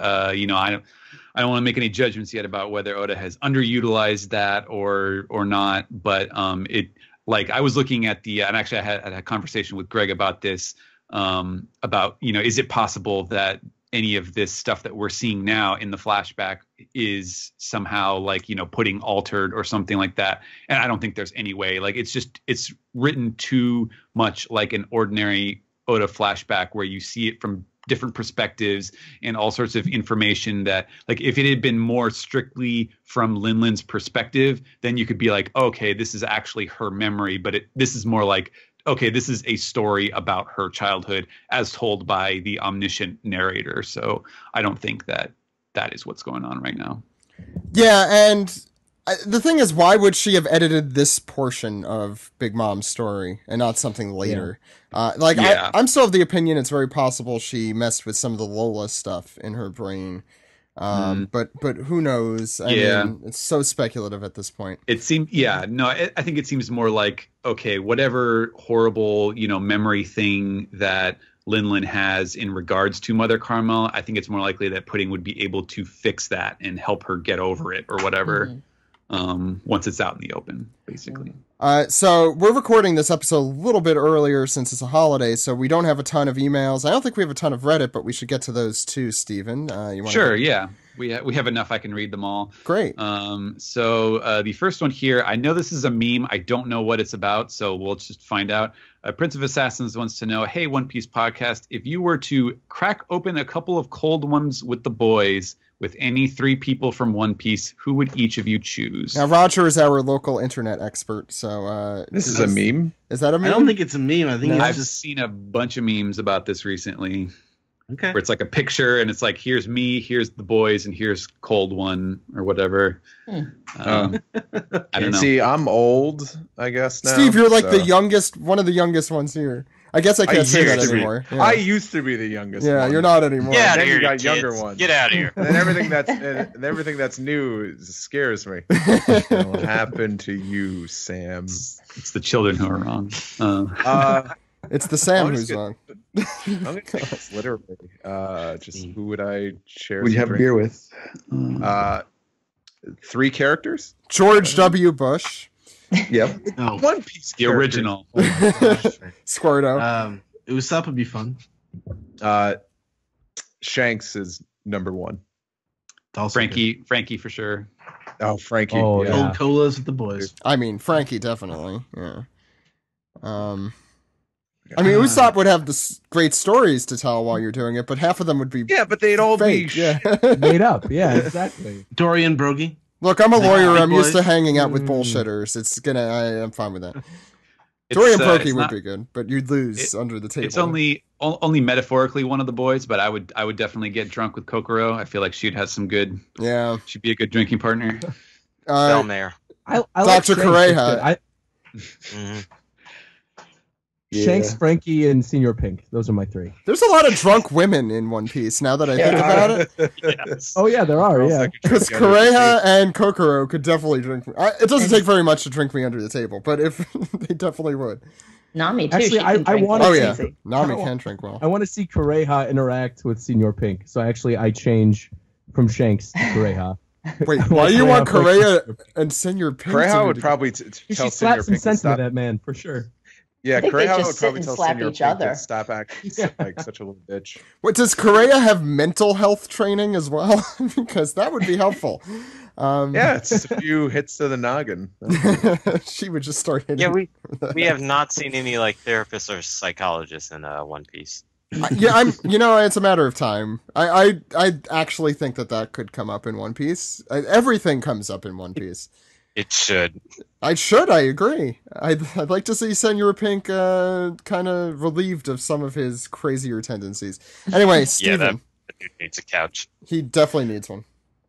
I don't want to make any judgments yet about whether Oda has underutilized that or not. But I was looking at and actually I had a conversation with Greg about this, about, is it possible that any of this stuff that we're seeing now in the flashback is somehow Pudding altered or something like that. And I don't think there's any way. It's written too much like an ordinary Oda flashback where you see it from different perspectives and all sorts of information that, if it had been more strictly from Linlin's perspective, then you could be like, okay, this is actually her memory. But this is more like, okay, this is a story about her childhood as told by the omniscient narrator. So I don't think that is what's going on right now. Yeah, and the thing is, why would she have edited this portion of Big Mom's story and not something later? Yeah. I'm still of the opinion it's very possible she messed with some of the Lola stuff in her brain. But who knows? I mean, it's so speculative at this point. It seems, I think it seems more like, okay, whatever horrible, memory thing that Linlin has in regards to Mother Carmel, I think it's more likely that Pudding would be able to fix that and help her get over it or whatever. Once it's out in the open, basically. So we're recording this episode a little bit earlier since it's a holiday, so we don't have a ton of emails. I don't think we have a ton of Reddit, but we should get to those too, Steven. You want Sure, yeah. We have enough. I can read them all. Great. So the first one here, I know this is a meme. I don't know what it's about, so we'll just find out. Prince of Assassins wants to know, hey, One Piece podcast, if you were to crack open a couple of cold ones with the boys, with any 3 people from One Piece, who would each of you choose? Now, Roger is our local internet expert, so... this is a meme? Is that a meme? I don't think it's a meme. I think I've just seen a bunch of memes about this recently. Where it's like a picture, and it's like, here's me, here's the boys, and here's Cold One or whatever. I don't know. See, I'm old, I guess now. Steve, you're like the youngest, one of the youngest ones here. I guess I can't say that anymore. Yeah. I used to be the youngest. Yeah, one. you're not anymore. Get out of Then here, you got kids. younger ones. Get out of here. And everything that's new scares me. What happened to you, Sam? It's the children who are wrong. It's the Sam I'm who's just wrong. I'm gonna take this literally. Just who would I share? Would you some have drink beer with? 3 characters? George W. Bush. Yep. Oh, One Piece. The original. Squirto. Usopp would be fun. Shanks is number 1. Also Frankie for sure. Oh, Frankie. Oh, yeah. yeah. Old colas with the boys. I mean, Frankie definitely. Yeah. I mean, Usopp would have great stories to tell while you're doing it, but half of them would be Yeah, but they'd all fake. be. Yeah. Made up. Yeah, exactly. Dorian Brogy. Look, I'm a lawyer. I'm used to boys. hanging out with bullshitters. It's I'm fine with that. It's, Dorian Pokey it's would not- be good, but you'd lose under the table. It's only metaphorically one of the boys, but I would definitely get drunk with Kokoro. I feel like she'd have some good. Yeah. She'd be a good drinking partner. Belmare. I like Dr. Shanks. Correja. Mhm. Shanks, Frankie, and Senior Pink. Those are my 3. There's a lot of drunk women in One Piece now that I think about it. Yes. Oh yeah, there are. Yeah. Because Correja and Kokoro could definitely drink me. It doesn't take very much to drink me under the table, but if they definitely would. Nami too. Actually, she I can drink wanna- Oh like yeah, crazy. Nami can drink well. I want to see Correja interact with Senior Pink, so I change from Shanks to Correja. Wait, I why do you want Correja Correa and Senor Pink? Correja would probably She tell slaps Senor some Pink to sense into stop. that man for sure. Yeah, I think they Correja just would sit probably and tell slap Senor each Pink other. to stop acting like such a little bitch. What does Correa have mental health training as well? Because that would be helpful. Yeah, it's just a few hits to the noggin. She would just start hitting. Yeah, we have not seen any like therapists or psychologists in One Piece. Yeah, it's a matter of time. I actually think that could come up in One Piece. Everything comes up in One Piece. It should. I agree. I'd like to see Senor Pink kind of relieved of some of his crazier tendencies. Anyway, Steven. Yeah, that dude needs a couch. He definitely needs one.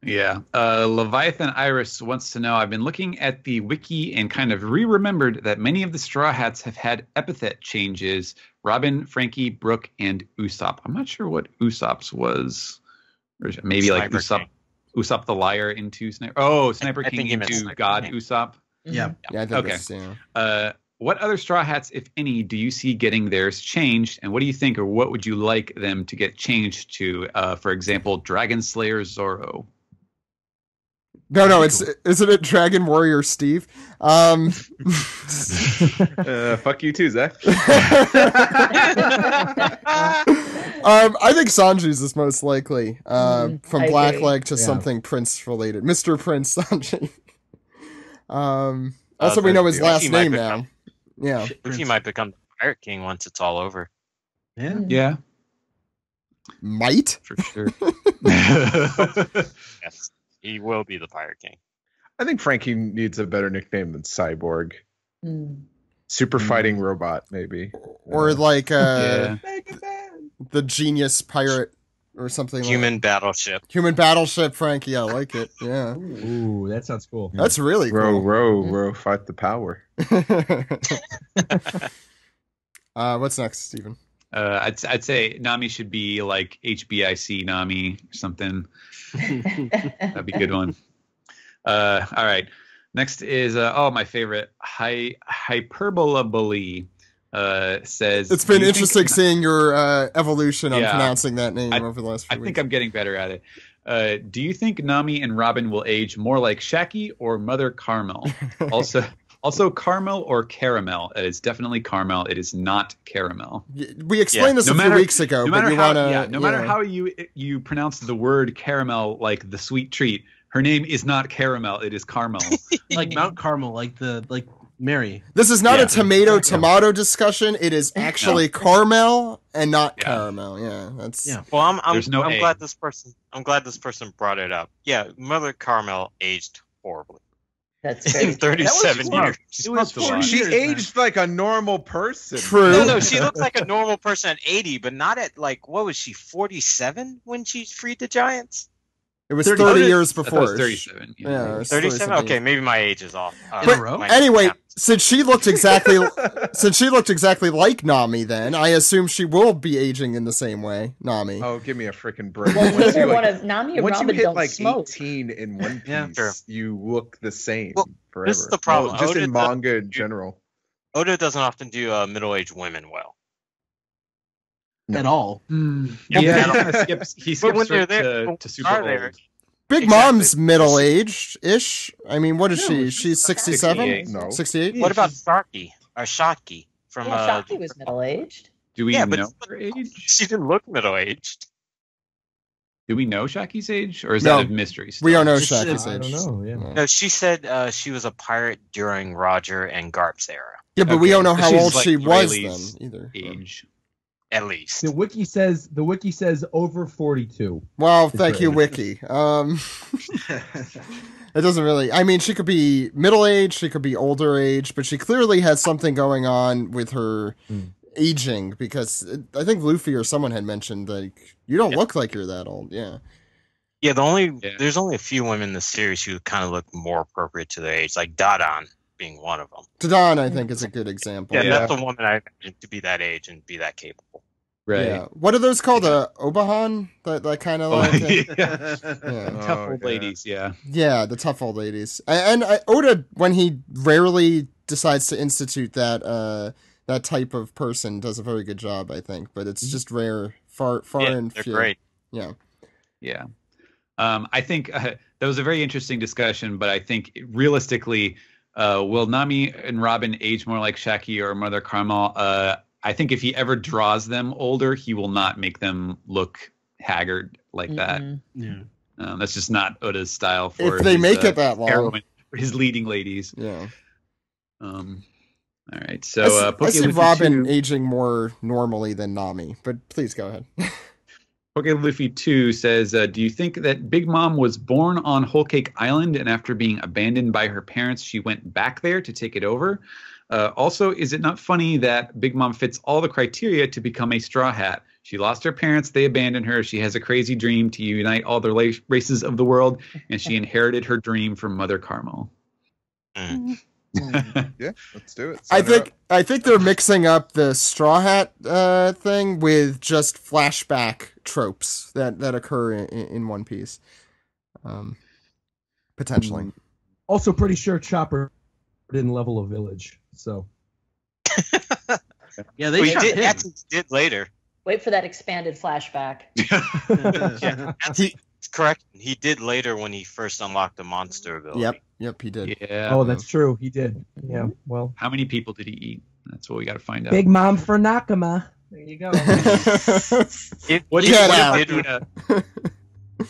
Yeah. Leviathan Iris wants to know, I've been looking at the wiki and kind of re-remembered that many of the Straw Hats have had epithet changes. Robin, Frankie, Brooke, and Usopp. I'm not sure what Usopp's was. Or maybe like Sniper King. Usopp the Liar into Sniper. Oh, Sniper I King think he meant into Sniper God King. Usopp. Yeah. Yeah, I think Okay. it's, yeah. What other Straw Hats, if any, do you see getting theirs changed? And what do you think, or what would you like them to get changed to? For example, Dragon Slayer Zoro. No, isn't it Dragon Warrior Steve? Fuck you too, Zach. I think Sanji's is most likely. From I Blackleg agree. to Yeah. something Prince related. Mr. Prince Sanji. Also, Oh, we know his the- last Luffy might name become- now. Yeah. Luffy might become the Pirate King once it's all over. Yeah. Yeah, Might? for sure. Yes, he will be the Pirate King. I think Frankie needs a better nickname than Cyborg. Mm. Super fighting robot, maybe. Or like Yeah. the genius pirate or something Human battleship. Human battleship Frankie. I like it. Yeah. Ooh, that sounds cool. That's really Row, cool. row, fight the power. What's next, Steven? I'd say Nami should be like HBIC Nami or something. That'd be a good one. All right. Next is my favorite. Hyperbola Bully says It's been "Do you think- interesting seeing your evolution on Yeah. pronouncing that name I- over the last I few think weeks. I'm getting better at it. Do you think Nami and Robin will age more like Shaki or Mother Carmel? Also Carmel or Caramel? It is definitely Carmel. It is not Caramel. We explained this No a few matter- weeks ago, No but matter you how, want to. no matter how you pronounce the word caramel, like the sweet treat, her name is not Caramel. It is Carmel. Like Mount Carmel, like Mary. This is not Yeah. a tomato discussion. It is actually caramel and not Yeah. caramel. Yeah, that's. Yeah. Well, I'm There's no A. glad this person brought it up. Yeah, Mother Carmel aged horribly. That's very In 37 years. It was 40 She years, aged like a normal person. True. No, she looks like a normal person at 80, but not at like, what was she, 47 when she freed the Giants? It was 30 years I thought it before. was 37. Yeah, it was 37? Okay, maybe my age is off. In a row? my- Anyway, since she looked exactly like Nami, then I assume she will be aging in the same way. Nami. Oh, give me a freaking break. Well, Once neither you, one like, of Nami and once Robin you hit don't like smoke. 18 in One Piece, Yeah, sure. you look the same Well, forever. this is the problem. Just Oda in manga in general. Oda doesn't often do middle-aged women well. At all. Yeah, he skips But when straight they're there, to super are there? old. Big Exactly. Mom's middle-aged-ish. I mean, what is she? She's 67? 68. No. 68? What about Sharky? Or Shaki from Yeah, Shaki was middle-aged. Do we Yeah, but- know her age? She didn't look middle-aged. Do we know Shaki's age, or is No. that a mystery? Still? We don't know Just Shaki's I age. don't know. Yeah. No, she said she was a pirate during Roger and Garp's era, Yeah, but we Okay, don't know so how she's old like she was then, Rayleigh's either. Age. at least. The wiki says over 42. Well, It's thank you, great. Wiki. It doesn't really. I mean, she could be middle age, she could be older age, but she clearly has something going on with her aging because I think Luffy or someone had mentioned like you don't look like you're that old. Yeah. Yeah, Yeah. there's only a few women in the series who kind of look more appropriate to their age, like Dadan being one of them. Tadon, I think, is a good example. Yeah, Yeah. that's the woman I imagine to be that age and be that capable. Right. Yeah. What are those called? Obahan? That kind of like. yeah. Yeah. Tough Oh, old yeah. ladies. Yeah. Yeah, the tough old ladies. And Oda, when he rarely decides to institute that type of person, does a very good job, I think. But it's just rare, far Yeah, and they're few. great. Yeah. Yeah. I think that was a very interesting discussion, but I think realistically, will Nami and Robin age more like Shaki or Mother Carmel? I think if he ever draws them older, he will not make them look haggard like that. Mm-mm. Yeah. That's just not Oda's style for If they his, make it that long. heroine, for his leading ladies. Yeah. All right. So I see Luffy Robin 2 aging more normally than Nami, but please go ahead. Poke Luffy 2 says, do you think that Big Mom was born on Whole Cake Island and after being abandoned by her parents, she went back there to take it over? Also, is it not funny that Big Mom fits all the criteria to become a Straw Hat? She lost her parents, they abandoned her, she has a crazy dream to unite all the races of the world, and she inherited her dream from Mother Carmel. Yeah, let's do it. Sign her up. I think they're mixing up the Straw Hat thing with just flashback tropes that occur in One Piece. Potentially. Also, pretty sure Chopper didn't level a village. So Yeah, they We shot did, him. actually did later. Wait for that expanded flashback. That's correct. He did later when he first unlocked the monster ability. Yep, he did. Yeah. oh, that's true. He did. Yeah. Well, How many people did he eat? That's what we got to find out. Big Mom for Nakama. There you go. What, Get what out. about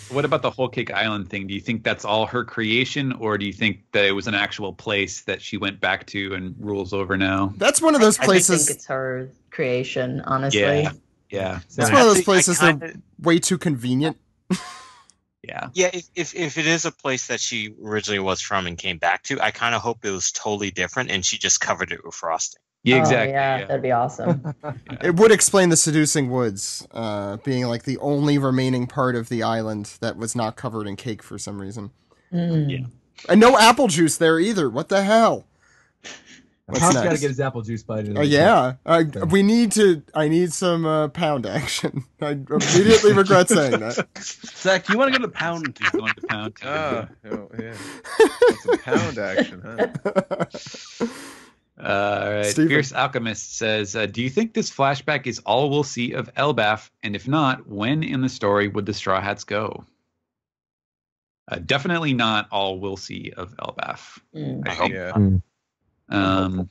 what about the Whole Cake Island thing? Do you think that's all her creation, or do you think that it was an actual place that she went back to and rules over now? That's one of those I places. think it's her creation, honestly. Yeah. That's one of those Actually, places I that kinda- are way too convenient. Yeah. Yeah, if it is a place that she originally was from and came back to, I kind of hope it was totally different and she just covered it with frosting. Yeah, Oh, exactly. yeah, yeah. that'd be awesome. It would explain the seducing woods being like the only remaining part of the island that was not covered in cake for some reason. Mm. Yeah. And no apple juice there either. What the hell? What's Hop's got to next? get his apple juice by the Yeah, I need some pound action. I immediately regret saying that. Zach, you want to go to Pound? He's going to pound. Oh, yeah. That's some pound action, huh? All right. Steven. Fierce Alchemist says, do you think this flashback is all we'll see of Elbaf? And if not, when in the story would the Straw Hats go? Definitely not all we'll see of Elbaf. Mm. I think. Yeah.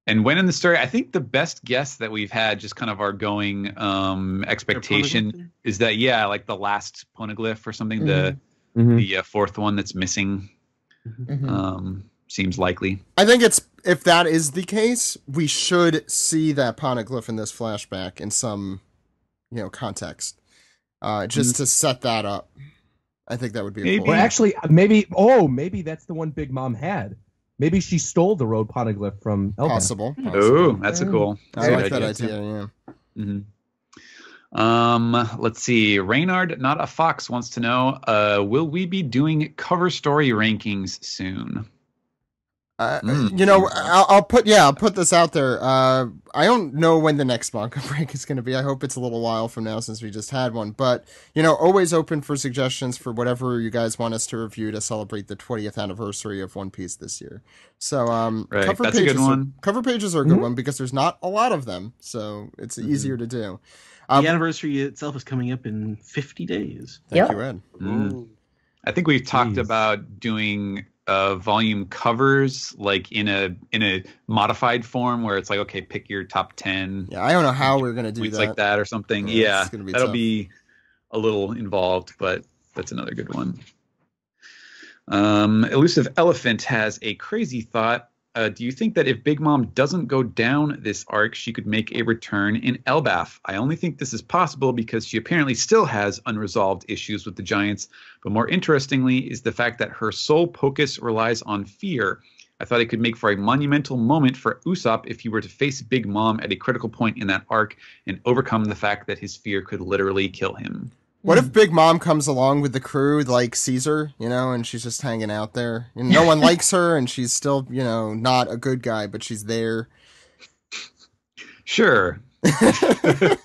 And when in the story, I think the best guess that we've had, just kind of our going expectation, is that like the last poneglyph or something, the fourth one that's missing, Mhm. seems likely. I think if that is the case, we should see that poneglyph in this flashback in some, context, just to set that up. I think that would be a Maybe. cool. Or actually, maybe that's the one Big Mom had. Maybe she stole the road poneglyph from Elbaf. Possible. Oh, that's a cool. I good like that idea. Yeah. Let's see. Reynard, not a fox, wants to know: will we be doing cover story rankings soon? I'll put this out there. I don't know when the next manga break is going to be. I hope it's a little while from now since we just had one. But, always open for suggestions for whatever you guys want us to review to celebrate the 20th anniversary of One Piece this year. So, right. Cover That's pages a good one. Cover pages are a good one because there's not a lot of them. So it's easier to do. The anniversary itself is coming up in 50 days. Thank you, Ed. I think we've talked about doing volume covers like in a modified form where it's like, okay, pick your top 10. Yeah, I don't know how we're gonna do tweets that. like that or something. Yeah, it's gonna be that'll tough. be a little involved, but that's another good one. Elusive Elephant has a crazy thought. Do you think that if Big Mom doesn't go down this arc, she could make a return in Elbaf? I only think this is possible because she apparently still has unresolved issues with the Giants. But more interestingly is the fact that her sole focus relies on fear. I thought it could make for a monumental moment for Usopp if he were to face Big Mom at a critical point in that arc and overcome the fact that his fear could literally kill him. What if Big Mom comes along with the crew like Caesar, and she's just hanging out there? And no one likes her, and she's still, not a good guy, but she's there. Sure. I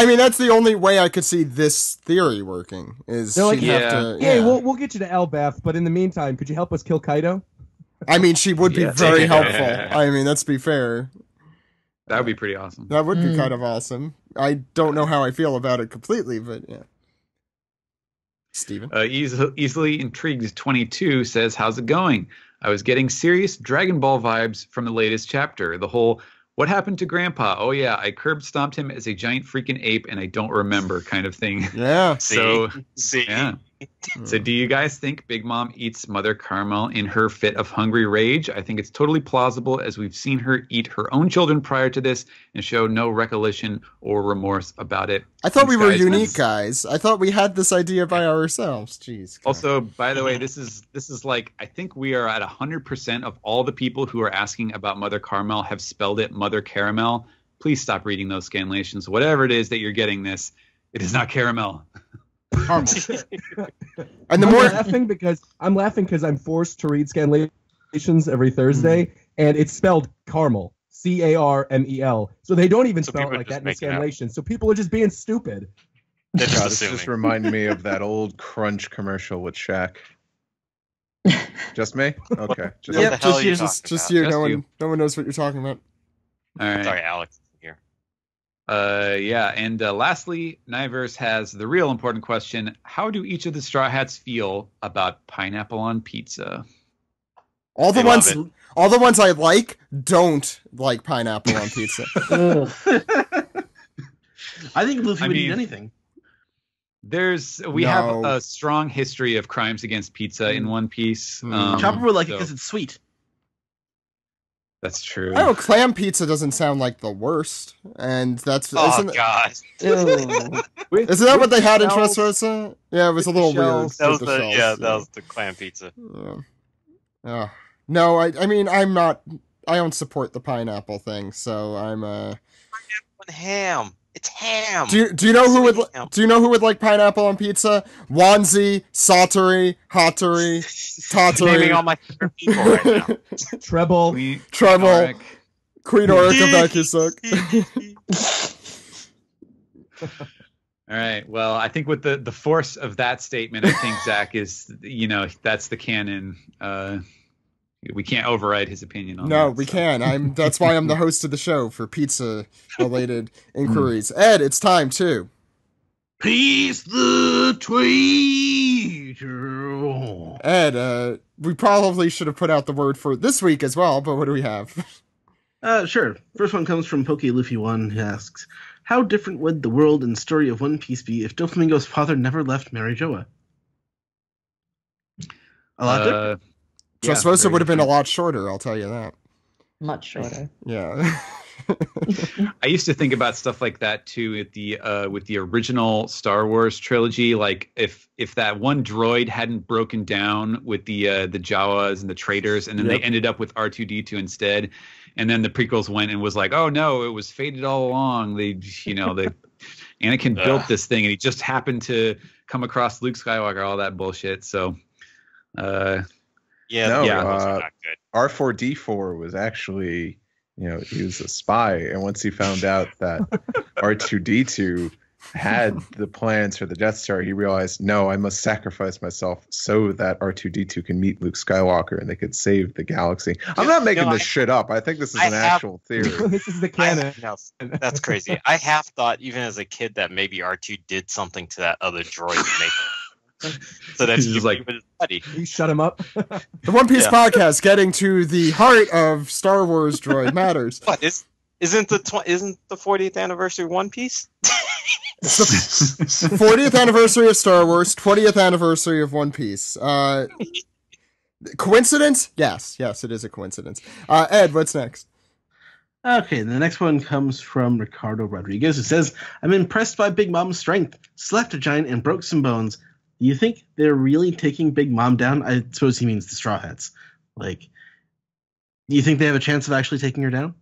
mean, that's the only way I could see this theory working. Is They're like, she'd have to, Hey, we'll get you to Elbaf, but in the meantime, could you help us kill Kaido? I mean, she would be very helpful. I mean, let's be fair. That would be pretty awesome. That would be kind of awesome. I don't know how I feel about it completely, but yeah. Steven? Easily Intrigued 22 says, how's it going? I was getting serious Dragon Ball vibes from the latest chapter. The whole, what happened to Grandpa? Oh yeah, I curb stomped him as a giant freaking ape and I don't remember kind of thing. Yeah. So, yeah. So do you guys think Big Mom eats Mother Carmel in her fit of hungry rage? I think it's totally plausible as we've seen her eat her own children prior to this and show no recollection or remorse about it. I thought we were unique, guys. I thought we had this idea by ourselves. Jeez. Also, by the way, this is like, I think we are at 100% of all the people who are asking about Mother Carmel have spelled it Mother Caramel. Please stop reading those scanlations. Whatever it is that you're getting this, it is not caramel. And I'm laughing because I'm forced to read scanlations every Thursday, and it's spelled caramel, Carmel. So they don't even spell it like that in the scanlation. So people are just being stupid. This just reminded me of that old Crunch commercial with Shaq. Just me? Okay. Just you. No one knows what you're talking about. All right. Sorry, Alex. And lastly, Nyverse has the real important question. How do each of the Straw Hats feel about pineapple on pizza? All the ones I don't like pineapple on pizza. I think Luffy would eat anything. We have a strong history of crimes against pizza in One Piece. Chopper would like it because it's sweet. That's true. I know clam pizza doesn't sound like the worst, and that's God! Isn't that what they had in Dressrosa? Yeah, it was a little weird. That was the clam pizza. Yeah. No, I mean I don't support the pineapple thing, so I'm pineapple and ham. It's ham. Do you know who would like pineapple on pizza? Wanzi, Satori, Hattori, Tatori. Naming all my favorite people right now. Treble, Queen Orica Bakisuk. All right. Well, I think with the force of that statement, I think Zach is, that's the canon. We can't override his opinion on that. No, we can. That's why I'm the host of the show for pizza-related inquiries. Ed, it's time too. Peace the tweeter. Ed, we probably should have put out the word for this week as well, but what do we have? Sure. First one comes from PokeLuffy1, who asks, how different would the world and story of One Piece be if Doflamingo's father never left Mary Joa? A lot different. Dressrosa would have been a lot shorter, I'll tell you that. Much shorter. Yeah. I used to think about stuff like that too with the original Star Wars trilogy. Like if that one droid hadn't broken down with the Jawas and the traitors, and then they ended up with R2-D2 instead, and then the prequels went and was like, oh no, it was fated all along. Anakin built this thing, and he just happened to come across Luke Skywalker, all that bullshit. So, not good. R4D4 was actually, he was a spy, and once he found out that R2D2 had the plans for the Death Star, he realized, no, I must sacrifice myself so that R2D2 can meet Luke Skywalker and they could save the galaxy. I'm not making this shit up. I think this is an actual theory. This is the canon. No, that's crazy. I have thought, even as a kid, that maybe R2 did something to that other droid to make so that he was like, buddy. You shut him up. The One Piece podcast, getting to the heart of Star Wars droid matters. What isn't the 40th anniversary of One Piece? It's the 40th anniversary of Star Wars, 20th anniversary of One Piece. Coincidence? Yes, it is a coincidence. Ed, what's next? Okay, the next one comes from Ricardo Rodriguez, who says, I'm impressed by Big Mom's strength. Slapped a giant and broke some bones. Do you think they're really taking Big Mom down? I suppose he means the Straw Hats. Like, do you think they have a chance of actually taking her down?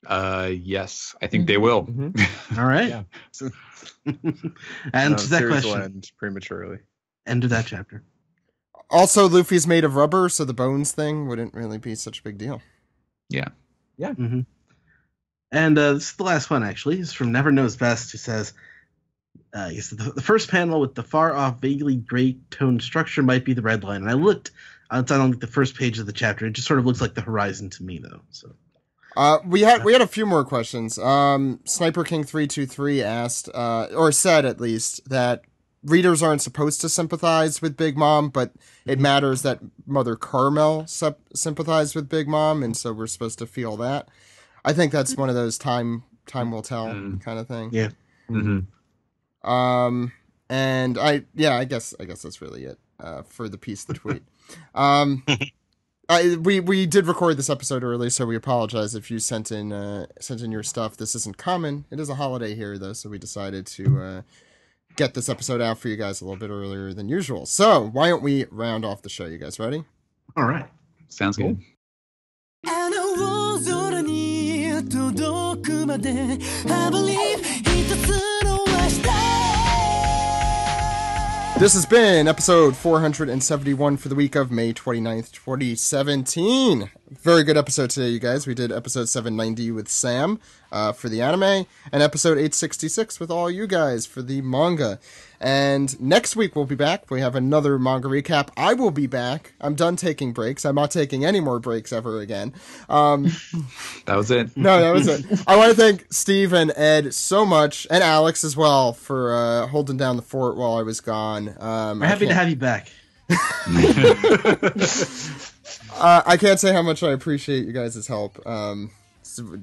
Yes, I think they will. Mm-hmm. All right. Yeah. And to that series question, will end prematurely. End of that chapter. Also, Luffy's made of rubber, so the bones thing wouldn't really be such a big deal. Yeah. Mm-hmm. And this is the last one, actually. It's from Never Knows Best, who says, the first panel with the far-off, vaguely gray-toned structure might be the red line. And I looked on the first page of the chapter. It just sort of looks like the horizon to me, though. So. We had a few more questions. Sniper King 323 asked, or said at least, that readers aren't supposed to sympathize with Big Mom, but it matters that Mother Carmel sympathized with Big Mom, and so we're supposed to feel that. I think that's one of those time will tell kind of thing. Yeah. Mm-hmm. And I guess that's really it for the piece, the tweet. We did record this episode early, so we apologize if you sent in your stuff. This isn't common. It is a holiday here, though, so we decided to get this episode out for you guys a little bit earlier than usual. So why don't we round off the show? You guys ready? All right. Sounds good. This has been episode 471 for the week of May 29th, 2017. Very good episode today, you guys. We did episode 790 with Sam for the anime, and episode 866 with all you guys for the manga. And next week we'll be back. We have another manga recap. I will be back. I'm done taking breaks. I'm not taking any more breaks ever again. That was it. No, that was it. I want to thank Steve and Ed so much, and Alex as well, for holding down the fort while I was gone. We're happy to have you back. I can't say how much I appreciate you guys' help.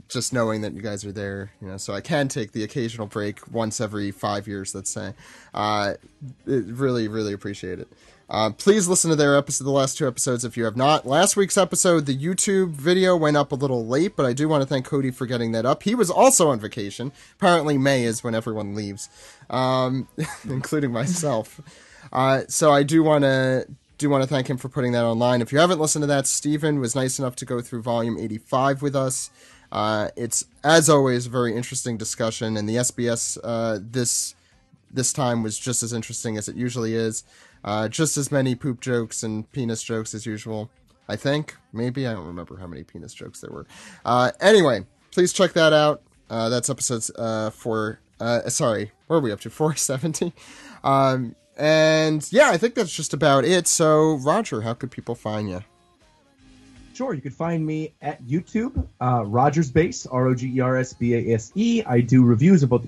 Just knowing that you guys are there, so I can take the occasional break once every 5 years, let's say. Really, really appreciate it. Please listen to the last two episodes if you have not. Last week's episode, the YouTube video went up a little late, but I do want to thank Cody for getting that up. He was also on vacation. Apparently May is when everyone leaves, including myself. So I do want to thank him for putting that online. If you haven't listened to that, Steven was nice enough to go through volume 85 with us. It's, as always, a very interesting discussion, and the SBS this time was just as interesting as it usually is. Just as many poop jokes and penis jokes as usual, I think. Maybe. I don't remember how many penis jokes there were. Anyway, please check that out. That's episodes where are we up to? 470? And yeah, I think that's just about it. So, Roger, how could people find you? Sure, you can find me at YouTube, Rogers Base, ROGERSBASE. I do reviews about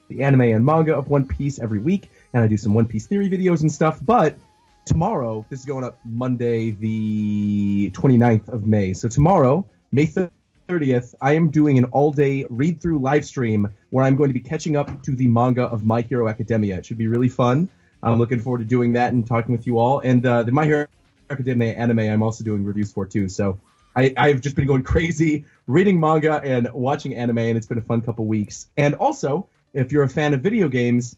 the anime and manga of One Piece every week, and I do some One Piece theory videos and stuff. But tomorrow, this is going up Monday, the 29th of May. So tomorrow, May 30th, I am doing an all-day read-through live stream where I'm going to be catching up to the manga of My Hero Academia. It should be really fun. I'm looking forward to doing that and talking with you all. And the My Hero Academia anime I'm also doing reviews for too. So I've just been going crazy reading manga and watching anime, and it's been a fun couple weeks. And also, if you're a fan of video games,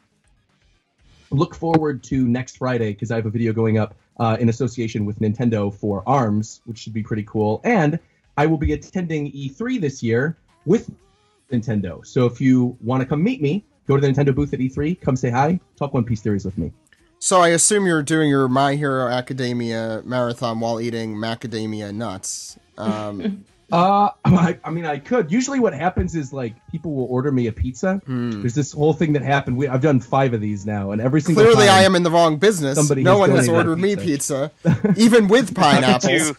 look forward to next Friday, because I have a video going up in association with Nintendo for ARMS, which should be pretty cool. And I will be attending E3 this year with Nintendo. So if you want to come meet me, go to the Nintendo booth at E3, come say hi, talk One Piece theories with me. So I assume you're doing your My Hero Academia marathon while eating macadamia nuts. I mean, I could. Usually what happens is, like, people will order me a pizza. There's this whole thing that happened. I've done 5 of these now, and every single Clearly time, I am in the wrong business. No one has ordered me pizza, even with pineapples.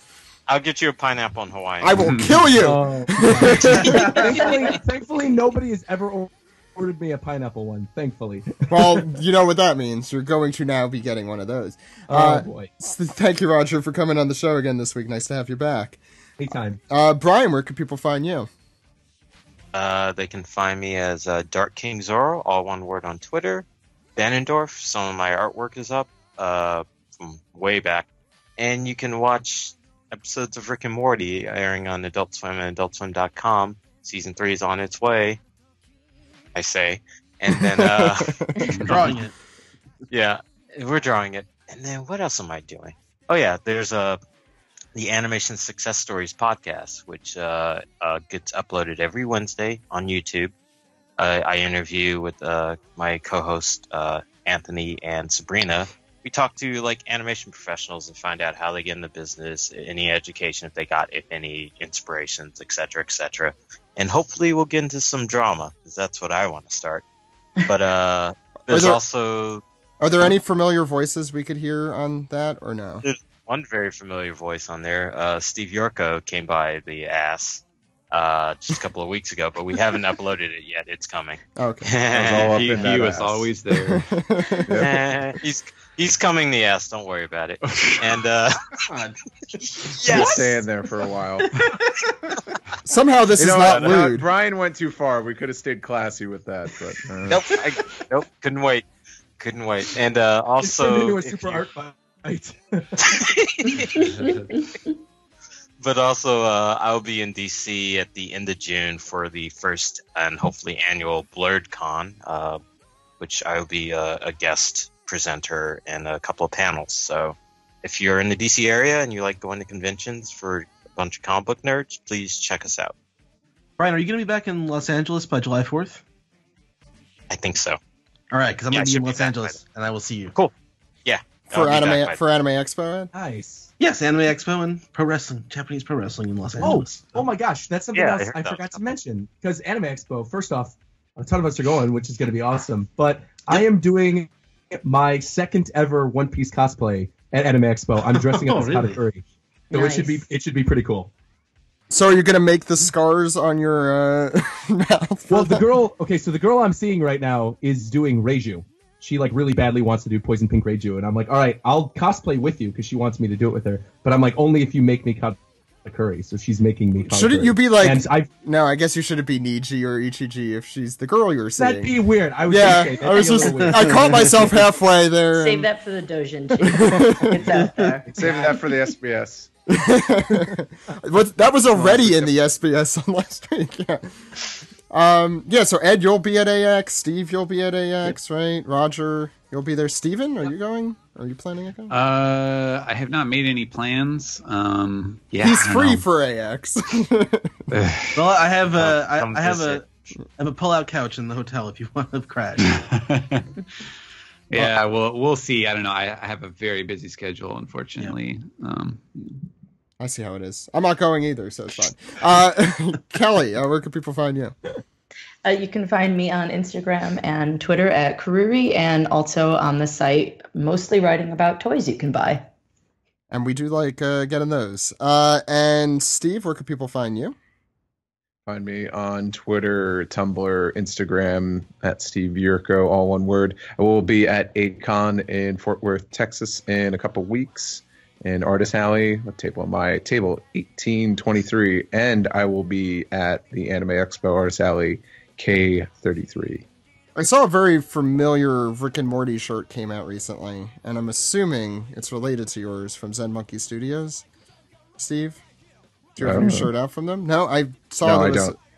I'll get you a pineapple in Hawaii. I will kill you! Thankfully, nobody has ever ordered me a pineapple one, thankfully. Well, you know what that means. You're going to now be getting one of those. Oh, boy. Thank you, Roger, for coming on the show again this week. Nice to have you back. Anytime. Brian, where can people find you? They can find me as Dark King Zoro, all one word on Twitter. Banendorf, some of my artwork is up from way back. And you can watch episodes of Rick and Morty airing on Adult Swim and AdultSwim.com. Season 3 is on its way, I say. And then... drawing it. Yeah, we're drawing it. And then what else am I doing? Oh, yeah, there's the Animation Success Stories podcast, which gets uploaded every Wednesday on YouTube. I interview with my co-host Anthony and Sabrina. We talk to like animation professionals and find out how they get in the business, any education if they got, if any inspirations, etc., etc. And hopefully we'll get into some drama, because that's what I want to start. But there's also... Are there any familiar voices we could hear on that, or no? There's one very familiar voice on there. Steve Yorko came by the ass just a couple of weeks ago, but we haven't uploaded it yet. It's coming. Okay. He was always there. He's coming the ass. Don't worry about it. And Yes. Staying there for a while. Somehow this is not rude. Brian went too far. We could have stayed classy with that, but nope. Couldn't wait. And also, into a super art fight. But also, I'll be in DC at the end of June for the first and hopefully annual Blurred Con, which I will be a guest presenter and a couple of panels. So if you're in the DC area and you like going to conventions for a bunch of comic book nerds, please check us out. Brian, are you going to be back in Los Angeles by July 4th? I think so. All right, because I'm going to be in Los Angeles, and I will see you. Cool. Yeah. For Anime Expo, Ed? Nice. Yes, Anime Expo and pro wrestling, Japanese pro wrestling in Los Angeles. Oh my gosh, that's something else I forgot to mention. Because Anime Expo, first off, a ton of us are going, which is going to be awesome. But I am doing my second ever One Piece cosplay at Anime Expo. I'm dressing up as Katakuri. So Nice. it should be pretty cool. So are you gonna make the scars on your mouth? Well, the girl I'm seeing right now is doing Reiju. She like really badly wants to do Poison Pink Reiju, and I'm like, all right, I'll cosplay with you because she wants me to do it with her. But I'm like, only if you make me Katakuri. So she's making me Katakuri. Shouldn't you be like? And no, I guess you shouldn't be Niji or Ichiji if she's the girl you're seeing. That'd be weird. I caught myself halfway there. Save that for the Dojin. It's out there. Save that for the SBS. That was already in the SBS on last week. Yeah. So Ed, you'll be at AX. Steve, you'll be at AX, right? Roger, you'll be there. Steven, are you going? Are you planning on going? I have not made any plans. He's free for AX. Well, I have a pull-out couch in the hotel if you want to crash. Yeah, we'll see. I don't know. I have a very busy schedule, unfortunately. Yeah. I see how it is. I'm not going either, so it's fine. Kelly, where can people find you? You can find me on Instagram and Twitter at Karuri, and also on the site, mostly writing about toys you can buy. And we do like getting those. And Steve, where can people find you? Find me on Twitter, Tumblr, Instagram at Steve Yurko, all one word. I will be at AidCon in Fort Worth, Texas in a couple weeks. In Artist Alley, what table am I? Table 1823. And I will be at the Anime Expo Artist Alley K33. I saw a very familiar Rick and Morty shirt came out recently, and I'm assuming it's related to yours from Zen Monkey Studios. Steve? Do you have a new shirt out from them? No, I saw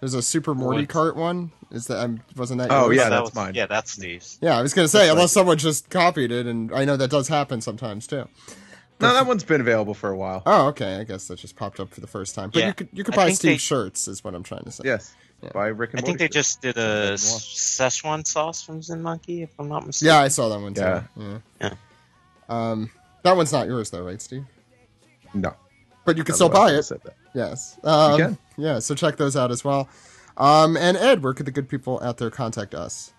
there's a Super Morty What? cart one. Is that wasn't that? Oh, yours? yeah, that that's mine. Yeah, that's Steve's. Yeah, I was gonna say unless someone just copied it, and I know that does happen sometimes too. No, that one's been available for a while. Oh, okay. I guess that just popped up for the first time. But Yeah. you could I buy think Steve they- shirts, is what I'm trying to say. Yes, Yeah. by Rick and I think Morty they just did a More. Szechuan sauce from Zen Monkey, if I'm not mistaken. Yeah, I saw that one too. Yeah. Yeah. That one's not yours though, right, Steve? No. But you can still Otherwise I buy would've it. said that. Yes. You can. Yeah, so check those out as well. And Ed, where could the good people out there contact us?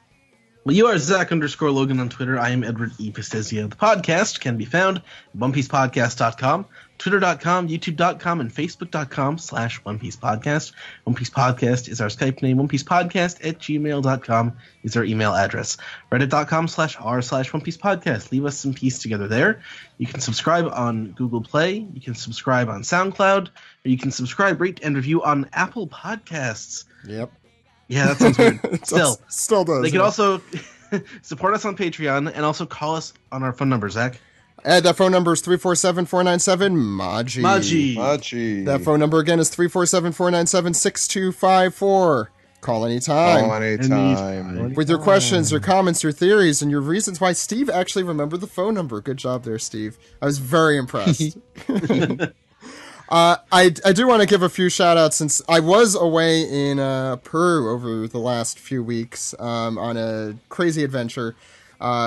Well, you are Zach_Logan on Twitter. I am Edward E. Pistizio. The podcast can be found at OnePiecePodcast.com, Twitter.com, YouTube.com, and Facebook.com/OnePiecePodcast. One Piece Podcast is our Skype name. OnePiecePodcast@gmail.com is our email address. Reddit.com/r/OnePiecePodcast. Leave us some peace together there. You can subscribe on Google Play. You can subscribe on SoundCloud. Or you can subscribe, rate, and review on Apple Podcasts. Yep. Yeah, that sounds weird. Still does. They can yeah. also support us on Patreon and also call us on our phone number, Zach. Ed, that phone number is 347-497-MAGI. Machi. That phone number again is 347-497-6254. Call anytime. Call anytime. With your questions, your comments, your theories, and your reasons why Steve actually remembered the phone number. Good job there, Steve. I was very impressed. I do want to give a few shout outs since I was away in Peru over the last few weeks on a crazy adventure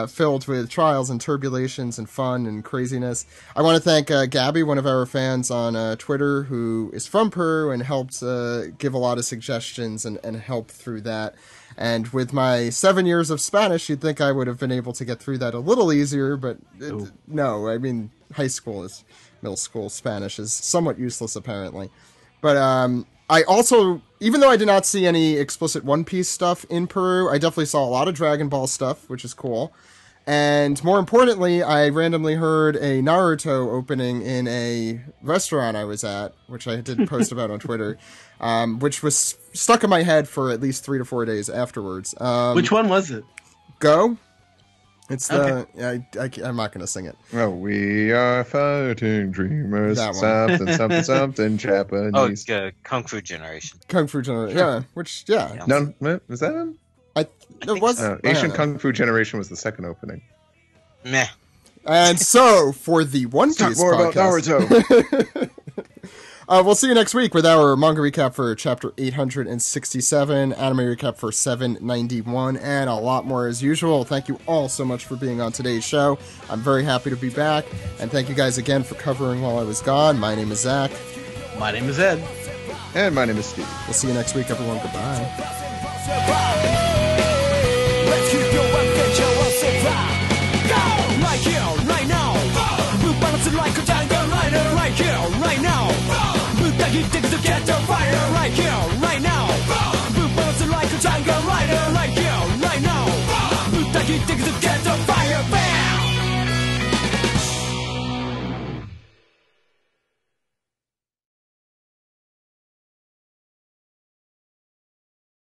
filled with trials and turbulations and fun and craziness. I want to thank Gabby, one of our fans on Twitter, who is from Peru and helped give a lot of suggestions and help through that. And with my 7 years of Spanish, you'd think I would have been able to get through that a little easier, but no, I mean, middle school Spanish is somewhat useless apparently. But I also, even though I did not see any explicit One Piece stuff in Peru, I definitely saw a lot of Dragon Ball stuff, which is cool. And more importantly, I randomly heard a Naruto opening in a restaurant I was at, which I did post about on Twitter, which was stuck in my head for at least 3 to 4 days afterwards. Which one was it? Go? It's the... I'm not going to sing it. Oh, we are fighting dreamers. That one. Something Japanese. Oh, it's Kung Fu Generation. Kung Fu Generation. Yeah, which, yeah. No, is that him? It was... Asian Kung Fu Generation was the second opening. Meh. And so, for the One Piece Talk more about podcast... Naruto. We'll see you next week with our manga recap for chapter 867, anime recap for 791, and a lot more as usual. Thank you all so much for being on today's show. I'm very happy to be back, and thank you guys again for covering while I was gone. My name is Zach. My name is Ed. And my name is Steve. We'll see you next week, everyone. Goodbye. Let's keep your adventure on survive. Go! Right here, right now. Move balance like a jungle rider. Right here, right now. Move that you dig to get a fighter. Right here, right now. Move balance like a jungle rider. Right here, right now. Move that you dig to get